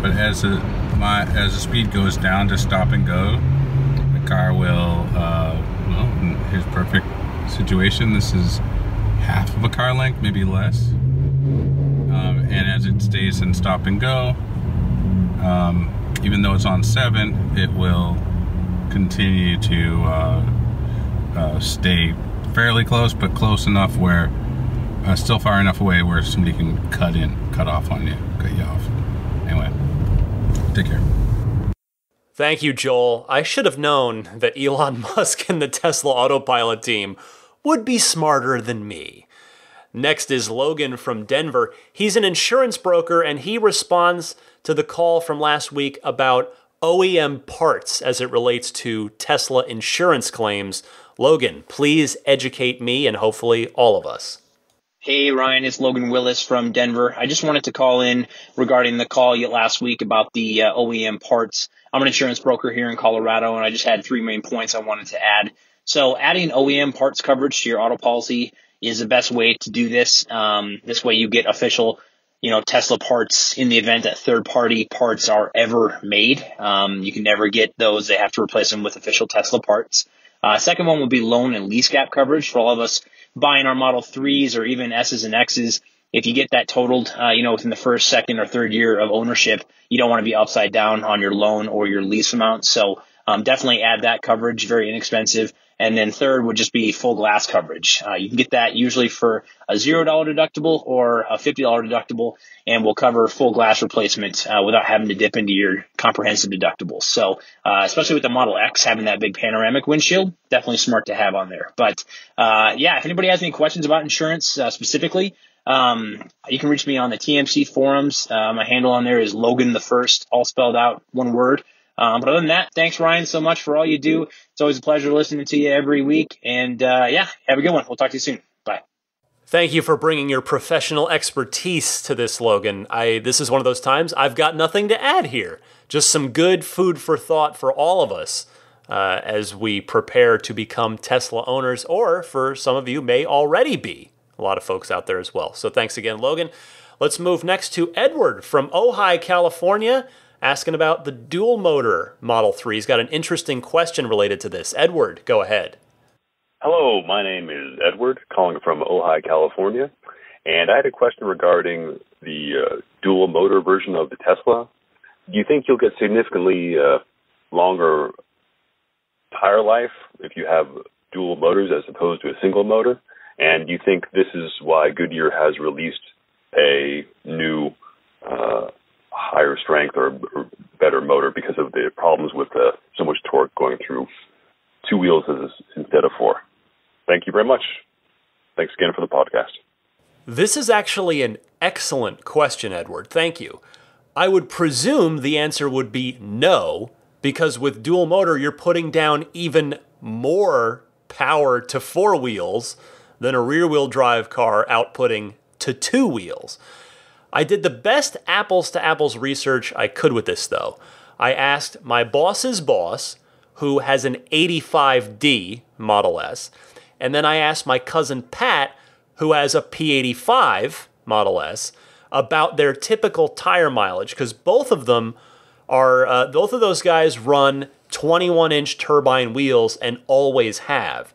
But as the speed goes down to stop and go, car will, well, in his perfect situation, this is half of a car length, maybe less. And as it stays in stop and go, even though it's on 7, it will continue to stay fairly close, but close enough where, still far enough away where somebody can cut off on you, cut you off. Anyway, take care.
Thank you, Joel. I should have known that Elon Musk and the Tesla Autopilot team would be smarter than me. Next is Logan from Denver. He's an insurance broker, and he responds to the call from last week about OEM parts as it relates to Tesla insurance claims. Logan, please educate me and hopefully all of us.
Hey, Ryan, it's Logan Willis from Denver. I just wanted to call in regarding the call last week about the OEM parts. I'm an insurance broker here in Colorado, and I just had 3 main points I wanted to add. So adding OEM parts coverage to your auto policy is the best way to do this. This way you get official, Tesla parts in the event that third-party parts are ever made. You can never get those. They have to replace them with official Tesla parts. Second one would be loan and lease gap coverage for all of us buying our Model 3s or even S's and X's. If you get that totaled, within the first, second, or third year of ownership, you don't want to be upside down on your loan or your lease amount. So definitely add that coverage, very inexpensive. And then third would just be full glass coverage. You can get that usually for a $0 deductible or a $50 deductible, and will cover full glass replacement without having to dip into your comprehensive deductibles. So especially with the Model X having that big panoramic windshield, definitely smart to have on there. But if anybody has any questions about insurance specifically, you can reach me on the TMC forums. My handle on there is Logan the First, all spelled out, one word. But other than that, thanks, Ryan, so much for all you do. It's always a pleasure listening to you every week. And have a good one. We'll talk to you soon. Bye.
Thank you for bringing your professional expertise to this, Logan. This is one of those times I've got nothing to add here. Just some good food for thought for all of us as we prepare to become Tesla owners, or for some of you may already be. A lot of folks out there as well. So thanks again, Logan. Let's move next to Edward from Ojai, California, asking about the dual motor Model 3. He's got an interesting question related to this. Edward, go ahead.
Hello, my name is Edward, calling from Ojai, California, and I had a question regarding the dual motor version of the Tesla. Do you think you'll get significantly longer tire life if you have dual motors as opposed to a single motor? And do you think this is why Goodyear has released a new higher strength or better motor because of the problems with so much torque going through 2 wheels instead of 4? Thank you very much. Thanks again for the podcast.
This is actually an excellent question, Edward. Thank you. I would presume the answer would be no, because with dual motor, you're putting down even more power to 4 wheels than a rear-wheel drive car outputting to 2 wheels. I did the best apples-to-apples research I could with this, though. I asked my boss's boss, who has an 85D Model S, and then I asked my cousin Pat, who has a P85 Model S, about their typical tire mileage, because both of those guys run 21-inch turbine wheels and always have.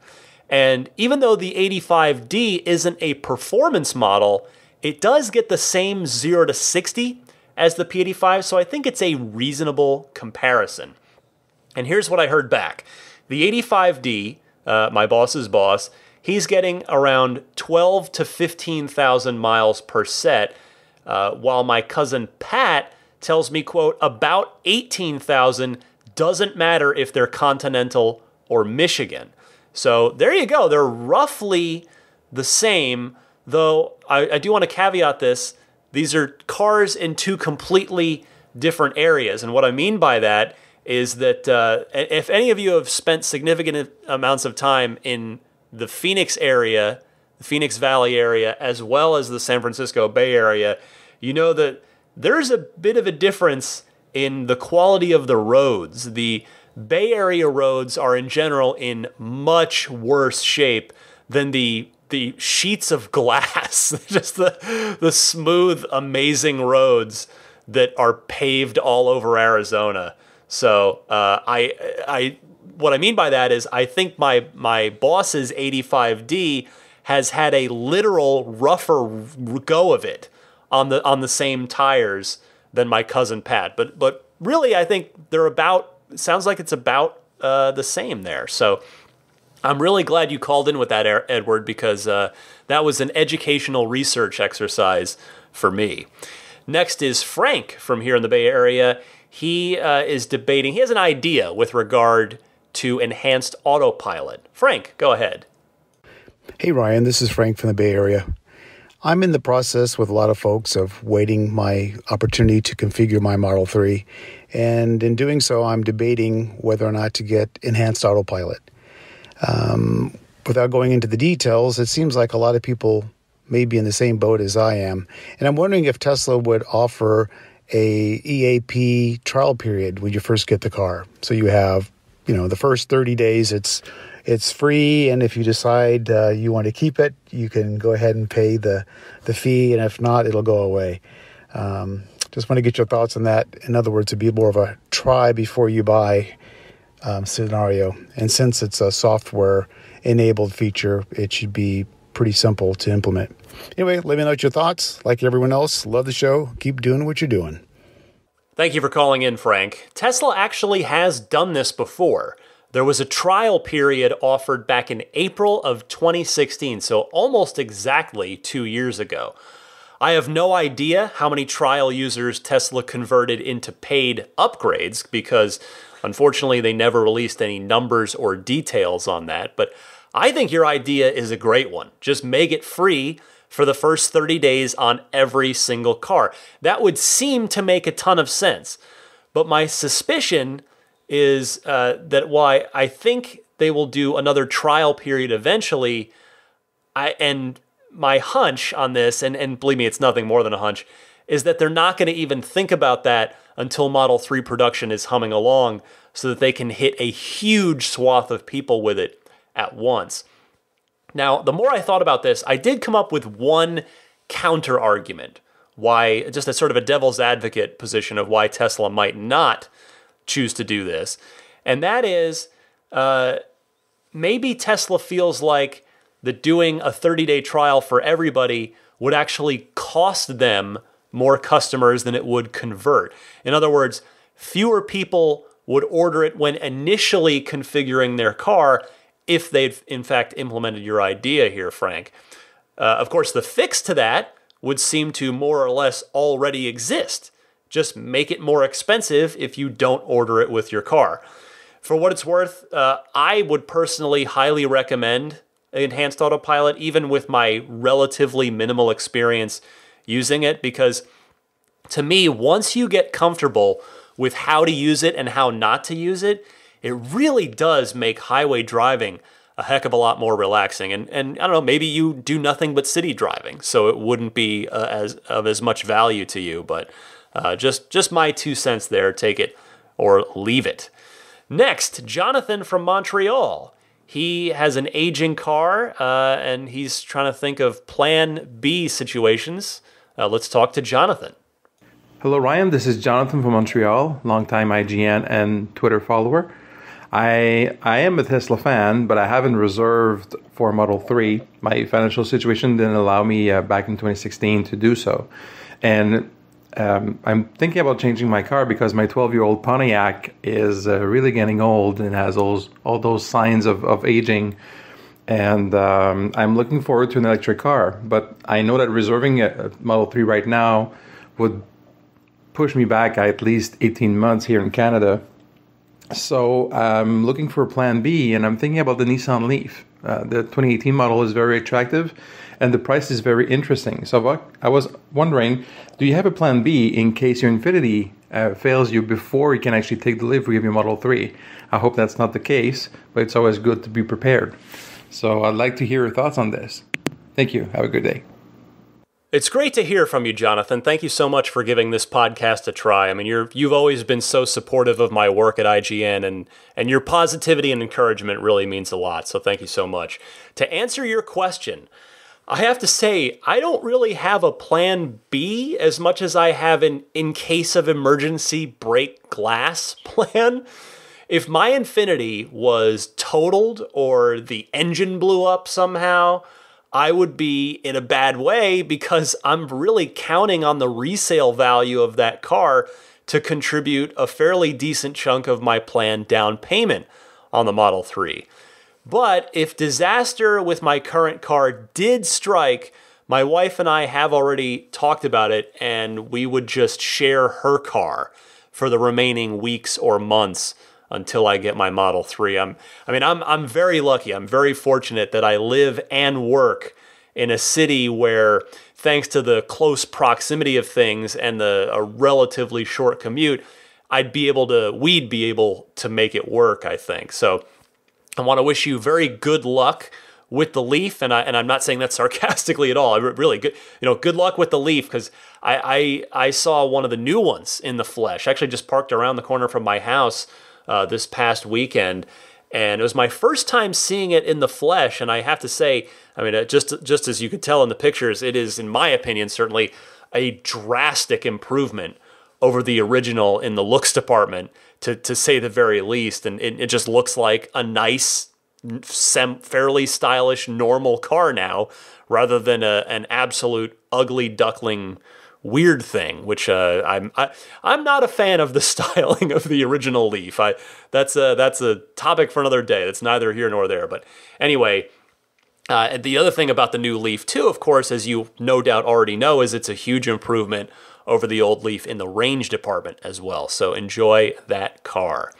And even though the 85D isn't a performance model, it does get the same 0 to 60 as the P85, so I think it's a reasonable comparison. And here's what I heard back. The 85D, my boss's boss, he's getting around 12 to 15,000 miles per set, while my cousin Pat tells me, quote, about 18,000, doesn't matter if they're Continental or Michigan. So there you go. They're roughly the same, though I do want to caveat this. These are cars in 2 completely different areas. And what I mean by that is that if any of you have spent significant amounts of time in the Phoenix area, the Phoenix Valley area, as well as the San Francisco Bay Area, you know that there's a bit of a difference in the quality of the roads. The Bay Area roads are in general in much worse shape than the sheets of glass, just the smooth, amazing roads that are paved all over Arizona. So what I mean by that is I think my boss's 85D has had a literal rougher go of it on the same tires than my cousin Pat. But really, I think they're sounds like it's about the same there. So I'm really glad you called in with that, Edward, because that was an educational research exercise for me. Next is Frank from here in the Bay Area. He is debating, he has an idea with regard to enhanced autopilot. Frank, go ahead.
Hey, Ryan, this is Frank from the Bay Area. I'm in the process with a lot of folks of waiting my opportunity to configure my Model 3. And in doing so, I'm debating whether or not to get enhanced autopilot. Without going into the details, it seems like a lot of people may be in the same boat as I am. And I'm wondering if Tesla would offer a EAP trial period when you first get the car. So you have, the first 30 days, it's free, and if you decide you want to keep it, you can go ahead and pay the fee, and if not, it'll go away. Just want to get your thoughts on that. In other words, it'd be more of a try before you buy scenario. And since it's a software-enabled feature, it should be pretty simple to implement. Anyway, let me know what your thoughts. Like everyone else, love the show. Keep doing what you're doing.
Thank you for calling in, Frank. Tesla actually has done this before. There was a trial period offered back in April of 2016, so almost exactly 2 years ago. I have no idea how many trial users Tesla converted into paid upgrades because, unfortunately, they never released any numbers or details on that. But I think your idea is a great one. Just make it free for the first 30 days on every single car. That would seem to make a ton of sense. But my suspicion is that why I think they will do another trial period eventually. And my hunch on this, and believe me, it's nothing more than a hunch, is that they're not going to even think about that until Model 3 production is humming along so that they can hit a huge swath of people with it at once. Now, the more I thought about this, I did come up with one counter argument, why, just a sort of a devil's advocate position of why Tesla might not choose to do this. And that is, maybe Tesla feels like that doing a 30-day trial for everybody would actually cost them more customers than it would convert. In other words, fewer people would order it when initially configuring their car if they've in fact implemented your idea here, Frank. Of course, the fix to that would seem to more or less already exist. just make it more expensive if you don't order it with your car. For what it's worth, I would personally highly recommend Enhanced Autopilot, even with my relatively minimal experience using it, because to me, once you get comfortable with how to use it and how not to use it, it really does make highway driving a heck of a lot more relaxing. And I don't know, maybe you do nothing but city driving, so it wouldn't be as much value to you. But just my 2 cents there. Take it or leave it. Next, Jonathan from Montreal. He has an aging car, and he's trying to think of Plan B situations. Let's talk to Jonathan.
Hello, Ryan. This is Jonathan from Montreal, longtime IGN and Twitter follower. I am a Tesla fan, but I haven't reserved for Model 3. My financial situation didn't allow me back in 2016 to do so. And I'm thinking about changing my car because my 12-year-old Pontiac is really getting old and has all those signs of aging. And I'm looking forward to an electric car. But I know that reserving a Model 3 right now would push me back at least 18 months here in Canada. So I'm looking for a Plan B, and I'm thinking about the Nissan Leaf. The 2018 model is very attractive, and the price is very interesting. So I was wondering, do you have a Plan B in case your Infiniti fails you before you can actually take delivery of your Model 3? I hope that's not the case, but it's always good to be prepared. So I'd like to hear your thoughts on this. Thank you. Have a good day.
It's great to hear from you, Jonathan. Thank you so much for giving this podcast a try. I mean, you've always been so supportive of my work at IGN, and your positivity and encouragement really means a lot. So thank you so much. To answer your question, I have to say, I don't really have a Plan B as much as I have an in case of emergency break glass plan. If my Infiniti was totaled or the engine blew up somehow, I would be in a bad way because I'm really counting on the resale value of that car to contribute a fairly decent chunk of my planned down payment on the Model 3. But if disaster with my current car did strike, my wife and I have already talked about it, and we would just share her car for the remaining weeks or months until I get my Model 3. I'm very lucky. I'm very fortunate that I live and work in a city where, thanks to the close proximity of things and a relatively short commute, we'd be able to make it work, I think. So I want to wish you very good luck with the Leaf, and I'm not saying that sarcastically at all. I really good luck with the Leaf, because I saw one of the new ones in the flesh. I actually just parked around the corner from my house this past weekend, and it was my first time seeing it in the flesh. And I have to say, I mean, just as you could tell in the pictures, it is, in my opinion, certainly a drastic improvement over the original in the looks department, to say the very least. And it just looks like a nice, fairly stylish, normal car now, rather than an absolute ugly duckling weird thing, which I'm not a fan of the styling of the original Leaf. That's a topic for another day. That's neither here nor there. But anyway, the other thing about the new Leaf too, of course, as you no doubt already know, is it's a huge improvement over the old Leaf in the range department as well. So enjoy that car.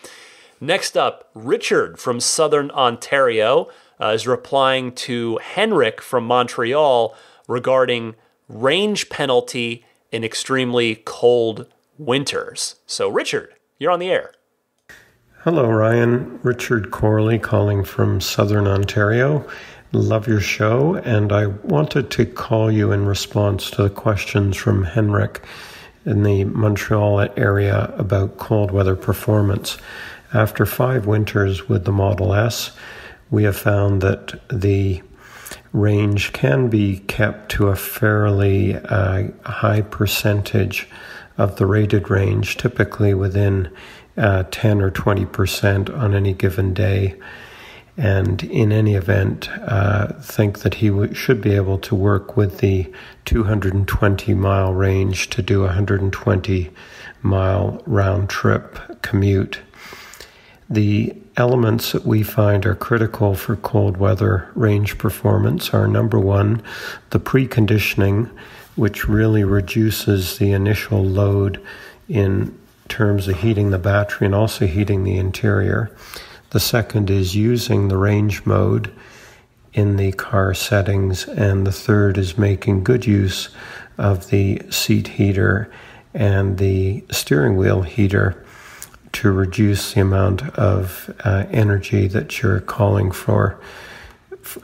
Next up, Richard from Southern Ontario is replying to Henrik from Montreal regarding range penalty in extremely cold winters. So, Richard, you're on the air.
Hello, Ryan. Richard Corley calling from Southern Ontario. Love your show, and I wanted to call you in response to the questions from Henrik in the Montreal area about cold weather performance. After 5 winters with the Model S, we have found that the range can be kept to a fairly high percentage of the rated range, typically within 10 or 20% on any given day. And in any event, think that he should be able to work with the 220-mile range to do a 120-mile round-trip commute. The elements that we find are critical for cold weather range performance are, number one, the preconditioning, which really reduces the initial load in terms of heating the battery and also heating the interior. The second is using the range mode in the car settings, and the third is making good use of the seat heater and the steering wheel heater to reduce the amount of energy that you're calling for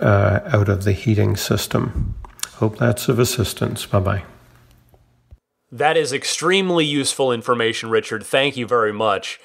out of the heating system. Hope that's of assistance. Bye-bye.
That is extremely useful information, Richard. Thank you very much.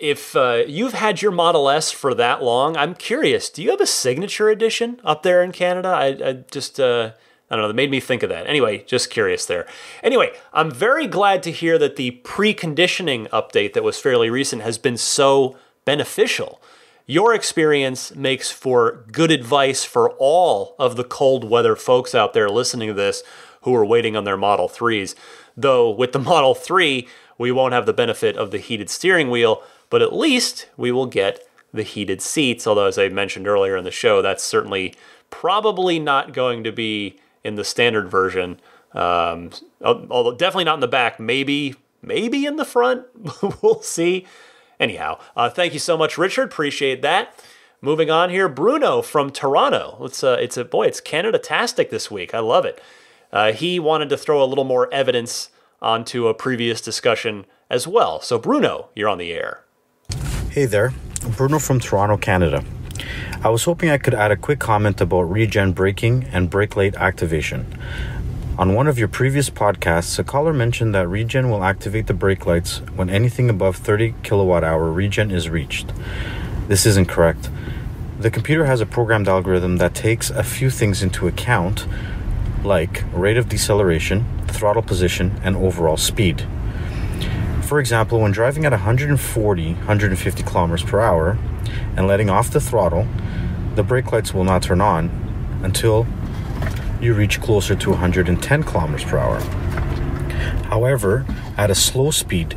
If you've had your Model S for that long, I'm curious, do you have a signature edition up there in Canada? I just, I don't know, that made me think of that. Anyway, just curious there. Anyway, I'm very glad to hear that the preconditioning update that was fairly recent has been so beneficial. Your experience makes for good advice for all of the cold weather folks out there listening to this who are waiting on their Model 3s. Though with the Model 3, we won't have the benefit of the heated steering wheel, but at least we will get the heated seats. Although, as I mentioned earlier in the show, that's certainly probably not going to be in the standard version. Although definitely not in the back. Maybe in the front. We'll see. Anyhow, thank you so much, Richard. Appreciate that. Moving on here, Bruno from Toronto. It's Canada-tastic this week. I love it. He wanted to throw a little more evidence onto a previous discussion as well. So, Bruno, you're on the air.
Hey there, Bruno from Toronto, Canada. I was hoping I could add a quick comment about regen braking and brake light activation. On one of your previous podcasts, a caller mentioned that regen will activate the brake lights when anything above 30 kilowatt hour regen is reached. This isn't correct. The computer has a programmed algorithm that takes a few things into account, like rate of deceleration, throttle position, and overall speed. For example, when driving at 150 kilometers per hour and letting off the throttle, the brake lights will not turn on until you reach closer to 110 kilometers per hour. However, at a slow speed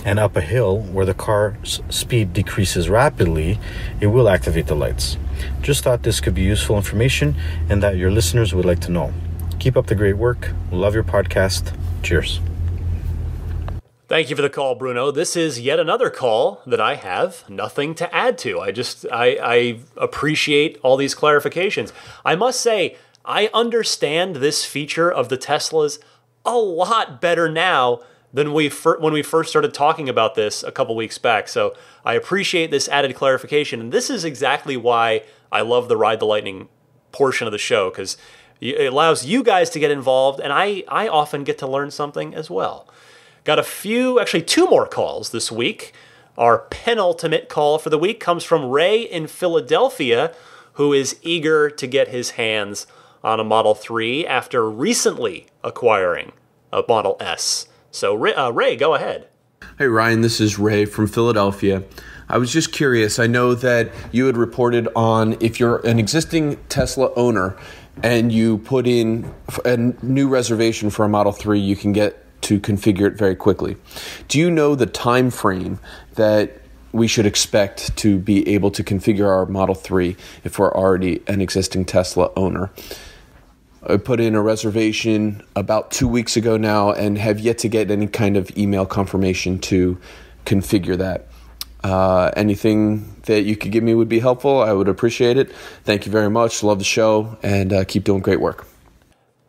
and up a hill where the car's speed decreases rapidly, it will activate the lights. Just thought this could be useful information and that your listeners would like to know. Keep up the great work. Love your podcast. Cheers.
Thank you for the call, Bruno. This is yet another call that I have nothing to add to. I appreciate all these clarifications. I must say, I understand this feature of the Teslas a lot better now than when we first started talking about this a couple weeks back. So I appreciate this added clarification. And this is exactly why I love the Ride the Lightning portion of the show, because it allows you guys to get involved, and I often get to learn something as well. Got two more calls this week. Our penultimate call for the week comes from Ray in Philadelphia, who is eager to get his hands on a Model 3 after recently acquiring a Model S. So, Ray, go ahead.
Hey, Ryan, this is Ray from Philadelphia. I was just curious. I know that you had reported on if you're an existing Tesla owner and you put in a new reservation for a Model 3, you can get to configure it very quickly. Do you know the time frame that we should expect to be able to configure our Model 3 if we're already an existing Tesla owner? I put in a reservation about 2 weeks ago now and have yet to get any kind of email confirmation to configure that. Anything that you could give me would be helpful. I would appreciate it. Thank you very much. Love the show, and keep doing great work.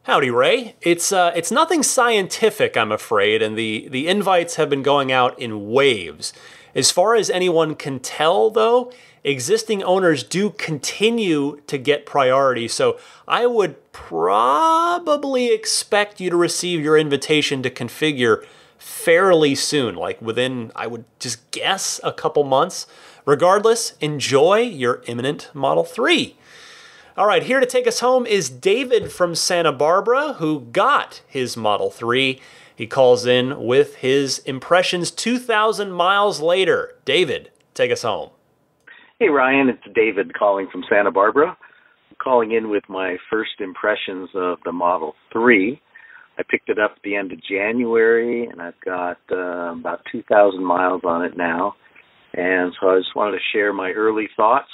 Howdy, Ray. It's nothing scientific, I'm afraid, and the invites have been going out in waves. As far as anyone can tell, though, existing owners do continue to get priority, so I would probably expect you to receive your invitation to configure fairly soon, like within, I would just guess, a couple months. Regardless, enjoy your imminent Model 3. All right, here to take us home is David from Santa Barbara, who got his Model 3. He calls in with his impressions 2,000 miles later. David, take us home.
Hey, Ryan, it's David calling from Santa Barbara. I'm calling in with my first impressions of the Model 3. I picked it up at the end of January, and I've got about 2,000 miles on it now. And so I just wanted to share my early thoughts.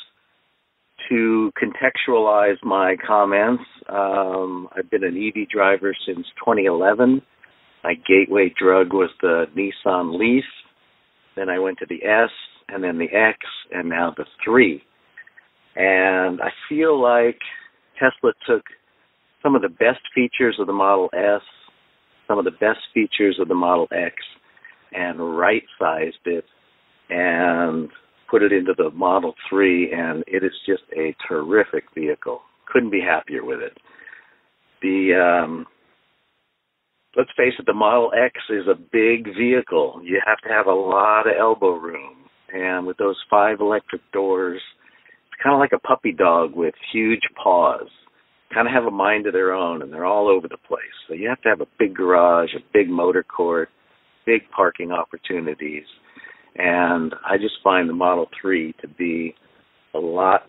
To contextualize my comments, I've been an Evie driver since 2011. My gateway drug was the Nissan Leaf. Then I went to the S, and then the X, and now the 3. And I feel like Tesla took some of the best features of the Model S, some of the best features of the Model X, and right-sized it and put it into the Model 3, and it is just a terrific vehicle. Couldn't be happier with it. Let's face it, the Model X is a big vehicle. You have to have a lot of elbow room. And with those 5 electric doors, it's kind of like a puppy dog with huge paws. Kind of have a mind of their own, and they're all over the place. So you have to have a big garage, a big motor court, big parking opportunities. And I just find the Model 3 to be a lot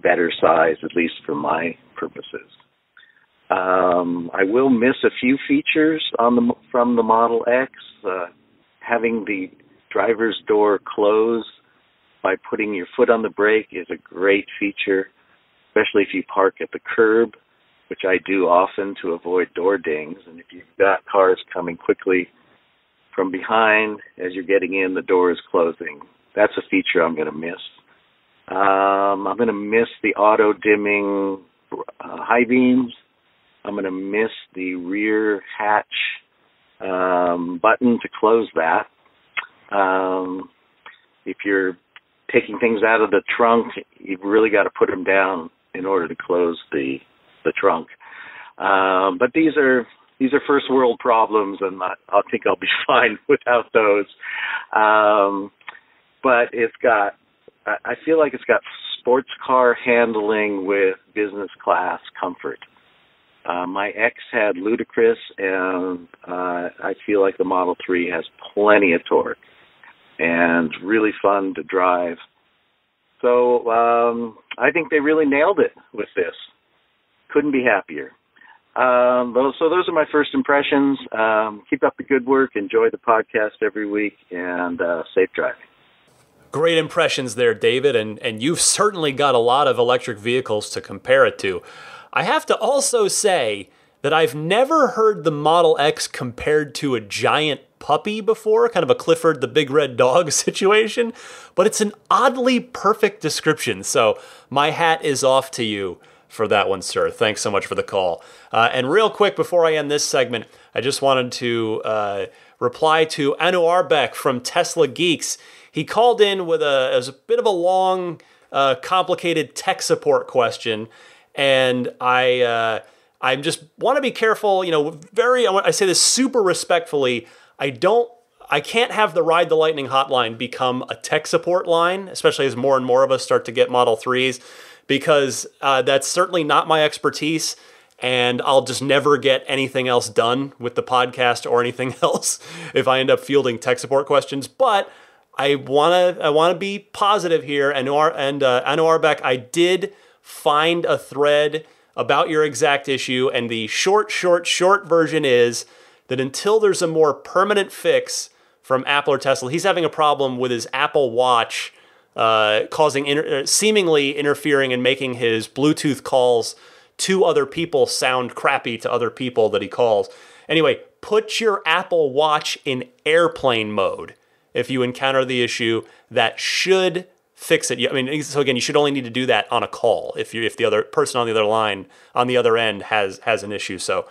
better size, at least for my purposes. I will miss a few features from the Model X. Having the driver's door close by putting your foot on the brake is a great feature, especially if you park at the curb, which I do often to avoid door dings. And if you've got cars coming quickly from behind, as you're getting in, the door is closing. That's a feature I'm going to miss. I'm going to miss the auto-dimming high beams. I'm going to miss the rear hatch button to close that. If you're taking things out of the trunk, you've really got to put them down in order to close the trunk. But these are first world problems, and I think I'll be fine without those. But I feel like it's got sports car handling with business class comfort. My X had ludicrous, and I feel like the Model 3 has plenty of torque and really fun to drive. So I think they really nailed it with this. Couldn't be happier. So those are my first impressions. Keep up the good work. Enjoy the podcast every week, and safe driving.
Great impressions there, David, and you've certainly got a lot of electric vehicles to compare it to. I have to also say that I've never heard the Model X compared to a giant puppy before, kind of a Clifford the Big Red Dog situation, but it's an oddly perfect description, so my hat is off to you for that one, sir. Thanks so much for the call. And real quick, before I end this segment, I just wanted to reply to Anu Arbeck from Tesla Geeks. He called in with a bit of a long, complicated tech support question, and I just want to be careful. I say this super respectfully. I can't have the Ride the Lightning hotline become a tech support line, especially as more and more of us start to get Model 3s, because that's certainly not my expertise, and I'll just never get anything else done with the podcast or anything else if I end up fielding tech support questions. But I want to be positive here, and Anu Arbeck, I did find a thread about your exact issue, and the short version is that until there's a more permanent fix from Apple or Tesla, he's having a problem with his Apple Watch seemingly interfering and making his Bluetooth calls to other people sound crappy to other people that he calls. Anyway, put your Apple Watch in airplane mode if you encounter the issue. That should fix it. So again, you should only need to do that on a call if the other person on the other line, on the other end, has an issue. So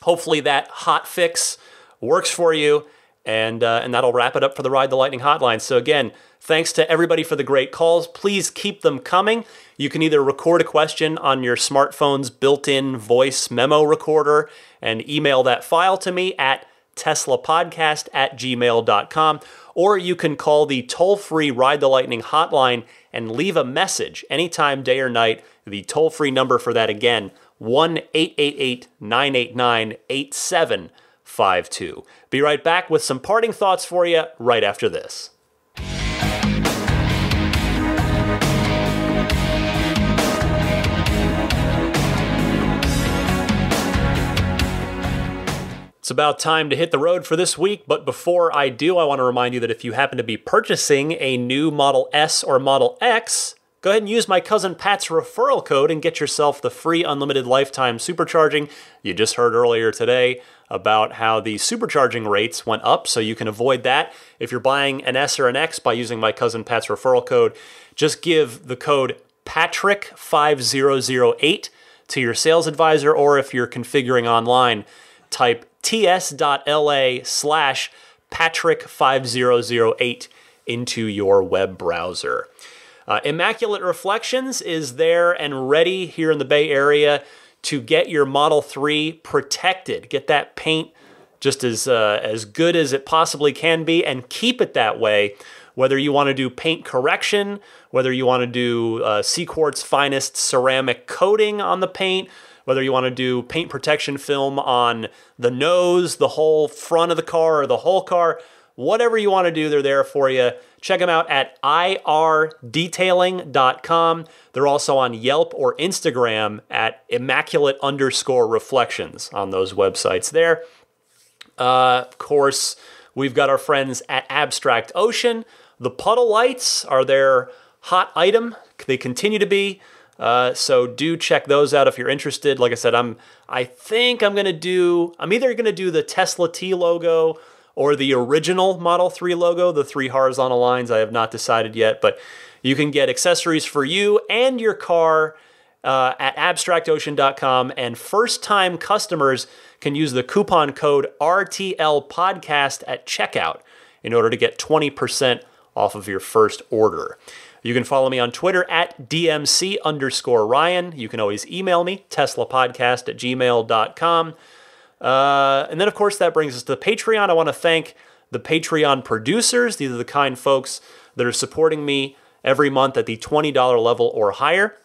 hopefully that hot fix works for you, and that'll wrap it up for the Ride the Lightning hotline. So again, thanks to everybody for the great calls. Please keep them coming. You can either record a question on your smartphone's built-in voice memo recorder and email that file to me at teslapodcast@gmail.com, or you can call the toll-free Ride the Lightning hotline and leave a message anytime, day or night. The toll-free number for that, again, 1-888-989-8752. Be right back with some parting thoughts for you right after this. It's about time to hit the road for this week, but before I do, I want to remind you that if you happen to be purchasing a new Model S or Model X, go ahead and use my cousin Pat's referral code and get yourself the free unlimited lifetime supercharging you just heard earlier today. about how the supercharging rates went up, so you can avoid that. If you're buying an S or an X by using my cousin Pat's referral code, just give the code Patrick5008 to your sales advisor, or if you're configuring online, type ts.la/Patrick5008 into your web browser. Immaculate Reflections is there and ready here in the Bay Area to get your Model 3 protected. Get that paint just as good as it possibly can be and keep it that way. Whether you want to do paint correction, whether you want to do Seaquart's finest ceramic coating on the paint, whether you want to do paint protection film on the nose, the whole front of the car, or the whole car, whatever you want to do, they're there for you. Check them out at irdetailing.com. They're also on Yelp or Instagram at immaculate_reflections on those websites there. Of course, we've got our friends at Abstract Ocean. The puddle lights are their hot item. They continue to be. So do check those out if you're interested. Like I said, I'm either going to do the Tesla T logo or the original Model 3 logo, the 3 horizontal lines. I have not decided yet, but you can get accessories for you and your car at abstractocean.com, and first-time customers can use the coupon code RTLPodcast at checkout in order to get 20% off of your first order. You can follow me on Twitter at DMC_Ryan. You can always email me, teslapodcast@gmail.com. And then, of course, that brings us to Patreon. I want to thank the Patreon producers. These are the kind folks that are supporting me every month at the $20 level or higher.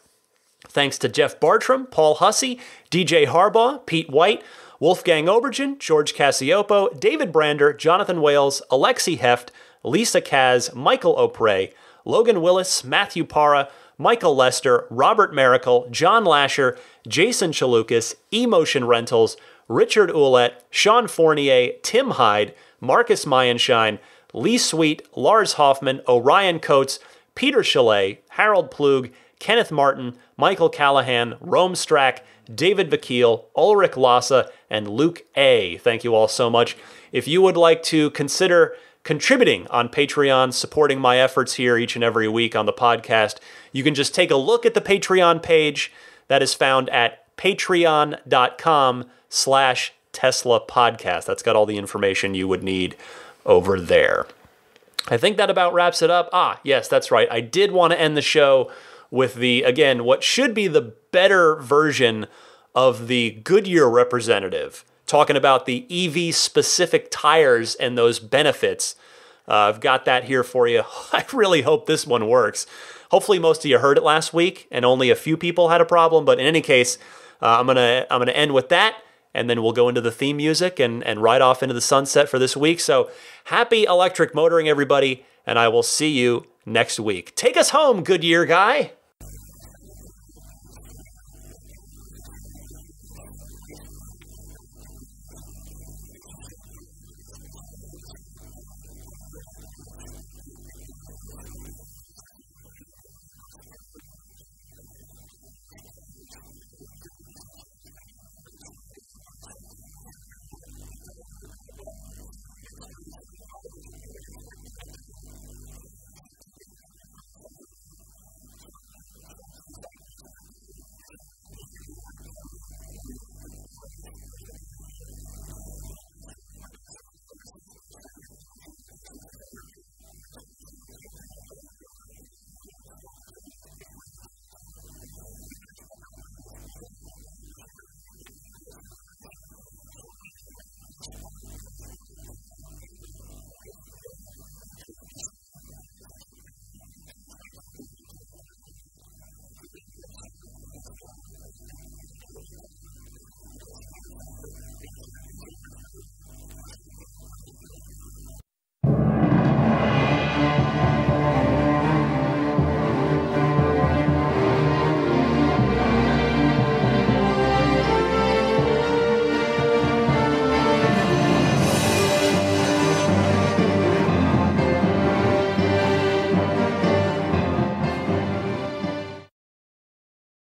Thanks to Jeff Bartram, Paul Hussey, DJ Harbaugh, Pete White, Wolfgang Obergen, George Cassiopo, David Brander, Jonathan Wales, Alexi Heft, Lisa Kaz, Michael O'Prey, Logan Willis, Matthew Parra, Michael Lester, Robert Miracle, John Lasher, Jason Chalukas, Emotion Rentals, Richard Ouellette, Sean Fournier, Tim Hyde, Marcus Mayenschein, Lee Sweet, Lars Hoffman, Orion Coates, Peter Chalet, Harold Plug, Kenneth Martin, Michael Callahan, Rome Strack, David Vakil, Ulrich Lassa, and Luke A. Thank you all so much. If you would like to consider contributing on Patreon, supporting my efforts here each and every week on the podcast, you can just take a look at the Patreon page that is found at patreon.com/Tesla podcast. That's got all the information you would need over there. I think that about wraps it up. Yes, that's right. I did want to end the show with what should be the better version of the Goodyear representative, talking about the EV specific tires and those benefits. I've got that here for you. I really hope this one works. Hopefully most of you heard it last week and only a few people had a problem, but in any case, I'm gonna end with that, and then we'll go into the theme music and ride off into the sunset for this week. So happy electric motoring, everybody, and I will see you next week. Take us home, Goodyear guy.